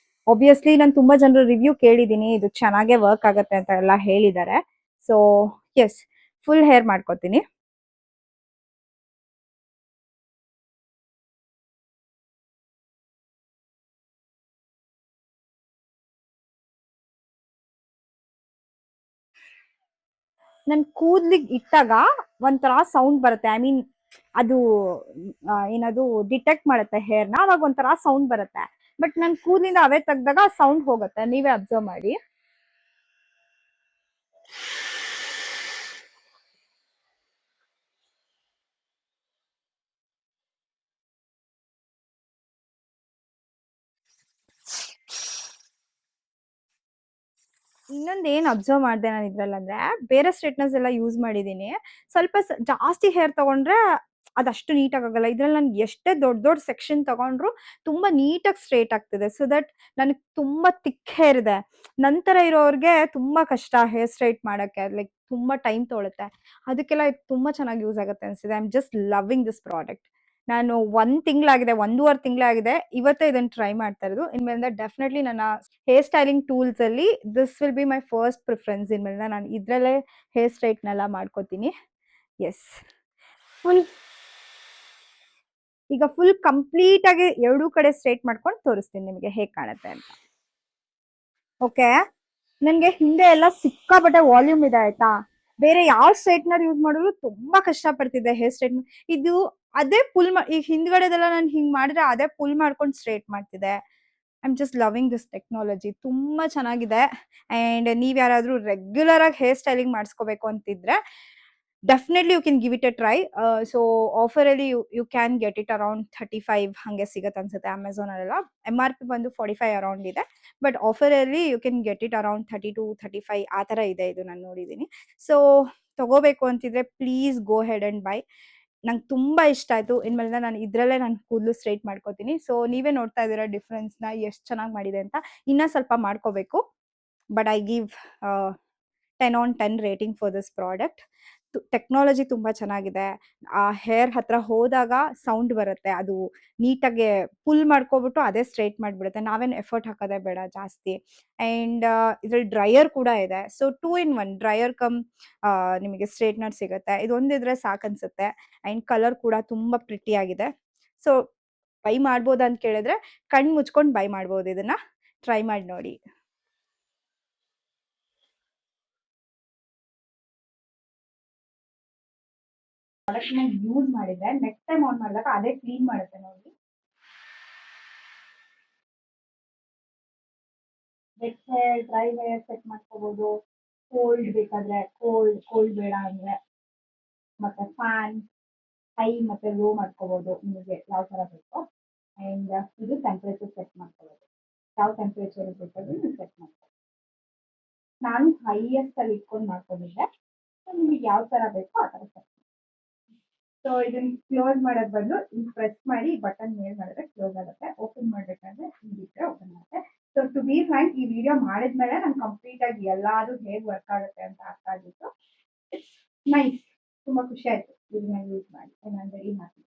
ಒಬ್ವಿಯಸ್ಲಿ ನಾನು ತುಂಬಾ ಜನರು ರಿವ್ಯೂ ಕೇಳಿದ್ದೀನಿ, ಇದು ಚೆನ್ನಾಗೇ ವರ್ಕ್ ಆಗುತ್ತೆ ಅಂತ ಎಲ್ಲ ಹೇಳಿದ್ದಾರೆ. ಸೊ ಎಸ್, ಫುಲ್ ಹೇರ್ ಮಾಡ್ಕೋತೀನಿ. ನನ್ ಕೂದ್ಲಿಗೆ ಇಟ್ಟಾಗ ಒಂಥರ ಸೌಂಡ್ ಬರುತ್ತೆ. ಐ ಮೀನ್ ಅದು ಏನದು ಡಿಟೆಕ್ಟ್ ಮಾಡುತ್ತೆ ಹೇರ್ನ, ಅವಾಗ ಒಂಥರ ಸೌಂಡ್ ಬರುತ್ತೆ. ಬಟ್ ನನ್ ಕೂದಲಿಂದ ಅವೇ ತೆಗ್ದಾಗ ಸೌಂಡ್ ಹೋಗುತ್ತೆ. ನೀವೇ ಅಬ್ಸರ್ವ್ ಮಾಡಿ. ಇನ್ನೊಂದ್ ಏನ್ ಅಬ್ಸರ್ವ್ ಮಾಡಿದೆ ನಾನು ಇದ್ರಲ್ಲಿ ಅಂದ್ರೆ, ಬೇರೆ ಸ್ಟ್ರೈಟ್ನರ್ಸ್ ಎಲ್ಲ ಯೂಸ್ ಮಾಡಿದೀನಿ. ಸ್ವಲ್ಪ ಜಾಸ್ತಿ ಹೇರ್ ತಗೊಂಡ್ರೆ ಅದಷ್ಟು ನೀಟಾಗಿ ಆಗಲ್ಲ. ಇದ್ರಲ್ಲಿ ನನ್ಗೆ ಎಷ್ಟೇ ದೊಡ್ಡ ಸೆಕ್ಷನ್ ತಗೊಂಡ್ರು ತುಂಬಾ ನೀಟಾಗಿ ಸ್ಟ್ರೈಟ್ ಆಗ್ತಿದೆ. ಸೊ ದಟ್ ನನಗೆ ತುಂಬಾ ಥಿಕ್ ಹೇರ್ ಇದೆ. ನಂತರ ಇರೋರ್ಗೆ ತುಂಬಾ ಕಷ್ಟ ಹೇರ್ ಸ್ಟ್ರೈಟ್ ಮಾಡಕ್ಕೆ. ಲೈಕ್ ತುಂಬಾ ಟೈಮ್ ತೊಗೊಳುತ್ತೆ. ಅದಕ್ಕೆಲ್ಲ ಇದು ತುಂಬಾ ಚೆನ್ನಾಗಿ ಯೂಸ್ ಆಗುತ್ತೆ ಅನ್ಸಿದೆ. I am just loving this product. ನಾನು 1.5 ತಿಂಗಳೇ ಆಗಿದೆ ಇವತ್ತೇ ಇದನ್ನ ಟ್ರೈ ಮಾಡ್ತಾ ಇರೋದು. ಇನ್ಮೇಲಿಂದ ಡೆಫಿನೆಟ್ಲಿ ನನ್ನ ಹೇರ್ ಸ್ಟೈಲಿಂಗ್ ಟೂಲ್ಸ್ ಅಲ್ಲಿ this will be my first preference. ಇನ್ಮೇಲಿಂದ ನಾನು ಇದ್ರಲ್ಲೇ ಹೇರ್ ಸ್ಟ್ರೈಟ್ನೆಲ್ಲ ಮಾಡ್ಕೋತೀನಿ. ಎಸ್, ಫುಲ್ ಈಗ ಫುಲ್ ಕಂಪ್ಲೀಟ್ ಆಗಿ 2 ಕಡೆ ಸ್ಟ್ರೈಟ್ ಮಾಡ್ಕೊಂಡು ತೋರಿಸ್ತೀನಿ ನಿಮಗೆ ಹೇಗೆ ಕಾಣುತ್ತೆ ಅಂತ. ಓಕೆ, ನನಗೆ ಹಿಂದೆ ಎಲ್ಲ ಸಿಕ್ಕಾಪಟ್ಟೆ ವಾಲ್ಯೂಮ್ ಇದೆ ಆಯ್ತಾ. ಬೇರೆ ಯಾವ ಸ್ಟ್ರೈಟ್ನರ್ ಯೂಸ್ ಮಾಡಿದ್ರು ತುಂಬಾ ಕಷ್ಟ ಪಡ್ತಿದ್ದೆ ಹೇರ್ ಸ್ಟ್ರೈಟ್. ಇದು ಅದೇ ಪುಲ್ ಈಗ ಹಿಂದ್ಗಡೆದೆಲ್ಲ ನಾನು ಹಿಂಗ್ ಮಾಡಿದ್ರೆ ಅದೇ ಪುಲ್ ಮಾಡ್ಕೊಂಡು ಸ್ಟ್ರೈಟ್ ಮಾಡ್ತಿದ್ದೆ. I am just loving this technology. ತುಂಬ ಚೆನ್ನಾಗಿದೆ. ಆ್ಯಂಡ್ ನೀವು ಯಾರಾದರೂ ರೆಗ್ಯುಲರಾಗಿ ಹೇರ್ ಸ್ಟೈಲಿಂಗ್ ಮಾಡಿಸ್ಕೋಬೇಕು ಅಂತಿದ್ರೆ definitely you can give it a try. So ಆಫರಲ್ಲಿ you can get it around 35 ಹಾಗೆ ಸಿಗುತ್ತೆ ಅನ್ಸುತ್ತೆ ಅಮೆಝಾನಲ್ಲೆಲ್ಲ. MRP ಬಂದು 45 ಅರೌಂಡ್ ಇದೆ. ಬಟ್ ಆಫರಲ್ಲಿ you can get it around 32-35 ಆ ಥರ ಇದೆ. ಇದು ನಾನು ನೋಡಿದ್ದೀನಿ. ಸೊ ತಗೋಬೇಕು ಅಂತಿದ್ರೆ please go head and by. ನಂಗೆ ತುಂಬ ಇಷ್ಟ ಆಯಿತು. ಇನ್ಮೇಲಿಂದ ನಾನು ಇದರಲ್ಲೇ ನಾನು ಕೂದಲು ಸ್ಟ್ರೈಟ್ ಮಾಡ್ಕೋತೀನಿ. ಸೊ ನೀವೇ ನೋಡ್ತಾ ಇದ್ದೀರಾ ಡಿಫ್ರೆನ್ಸ್ನ ಎಷ್ಟು ಚೆನ್ನಾಗಿ ಮಾಡಿದೆ ಅಂತ. ಇನ್ನೂ ಸ್ವಲ್ಪ ಮಾಡ್ಕೋಬೇಕು. But I give 10 on 10 rating for this product. Technology ತುಂಬ ಚೆನ್ನಾಗಿದೆ. ಆ ಹೇರ್ ಹತ್ರ ಹೋದಾಗ ಸೌಂಡ್ ಬರುತ್ತೆ. ಅದು ನೀಟಾಗಿ ಪುಲ್ ಮಾಡ್ಕೊಬಿಟ್ಟು ಅದೇ ಸ್ಟ್ರೈಟ್ ಮಾಡಿಬಿಡುತ್ತೆ. ನಾವೇನು ಎಫರ್ಟ್ ಹಾಕೋದೇ ಬೇಡ ಜಾಸ್ತಿ. ಆ್ಯಂಡ್ ಇದ್ರಲ್ಲಿ ಡ್ರೈಯರ್ ಕೂಡ ಇದೆ. ಸೊ 2 in 1 ಡ್ರೈಯರ್ ಕಮ್ ನಿಮಗೆ ಸ್ಟ್ರೈಟ್ನರ್ ಸಿಗುತ್ತೆ. ಇದೊಂದಿದ್ರೆ ಸಾಕನ್ಸುತ್ತೆ. ಆ್ಯಂಡ್ ಕಲರ್ ಕೂಡ ತುಂಬ ಪ್ರಿಟಿ ಆಗಿದೆ. ಸೊ ಬೈ ಮಾಡ್ಬೋದಾ ಅಂತ ಕೇಳಿದ್ರೆ ಕಣ್ಣು ಮುಚ್ಕೊಂಡು ಬೈ ಮಾಡ್ಬೋದು. ಇದನ್ನ ಟ್ರೈ ಮಾಡಿ ನೋಡಿ. ಪ್ರಾಡಕ್ಟ್ನ ಯೂಸ್ ಮಾಡಿದ್ರೆ ನೆಕ್ಸ್ಟ್ ಟೈಮ್ ಆನ್ ಮಾಡಿದಾಗ ಅದೇ ಕ್ಲೀನ್ ಮಾಡುತ್ತೆ ನೋಡಿ. Wet hair, dry hair set ಮಾಡ್ಕೋಬಹುದು. ಕೋಲ್ಡ್ ಬೇಕಾದ್ರೆ ಕೋಲ್ಡ್ ಬೇಡ ಅಂದ್ರೆ ಮತ್ತೆ ಫ್ಯಾನ್ ಹೈ ಮತ್ತೆ ಲೋ ಮಾಡ್ಕೋಬಹುದು. ನಿಮಗೆ ಯಾವ ತರ ಬೇಕೋ. ಅಂಡ್ ಇದು ಟೆಂಪರೇಚರ್ ಸೆಟ್ ಮಾಡ್ಕೋಬಹುದು. ಯಾವ ಟೆಂಪರೇಚರ್ ಬೇಕಾದ್ರೂ ನೀವು ಸೆಟ್ ಮಾಡ್ಕೋಬಹುದು. ನಾನು ಹೈಯೆಸ್ಟ್ ಅಲ್ಲಿ ಇಟ್ಕೊಂಡು ಮಾಡ್ಕೊಂಡಿದ್ದೆ. ಸೊ ನಿಮಗೆ ಯಾವ ತರ ಬೇಕೋ ಆ ತರ ಸೆಟ್. ಸೊ ಇದನ್ನ ಕ್ಲೋಸ್ ಮಾಡೋದ್ ಬದಲು ಹಿಂಗ್ ಪ್ರೆಸ್ ಮಾಡಿ ಬಟನ್ ಮೇಲ್ ಮಾಡಿದ್ರೆ ಕ್ಲೋಸ್ ಆಗುತ್ತೆ. ಓಪನ್ ಮಾಡ್ಬೇಕಂದ್ರೆ ಹಿಂಗಿದ್ರೆ ಓಪನ್ ಆಗುತ್ತೆ. ಸೊ ಟು ಬಿ ಫ್ರಾಂಕ್ ಈ ವಿಡಿಯೋ ಮಾಡಿದ್ಮೇಲೆ ನಂಗೆ ಕಂಪ್ಲೀಟ್ ಆಗಿ ಎಲ್ಲಾರು ಹೇಗೆ ವರ್ಕ್ ಆಗುತ್ತೆ ಅಂತ ಅರ್ಥ ಆಗಿತ್ತು. It's nice. ತುಂಬಾ ಖುಷಿ ಆಯ್ತು ಇದನ್ನ ಯೂಸ್ ಮಾಡಿ. I am very happy.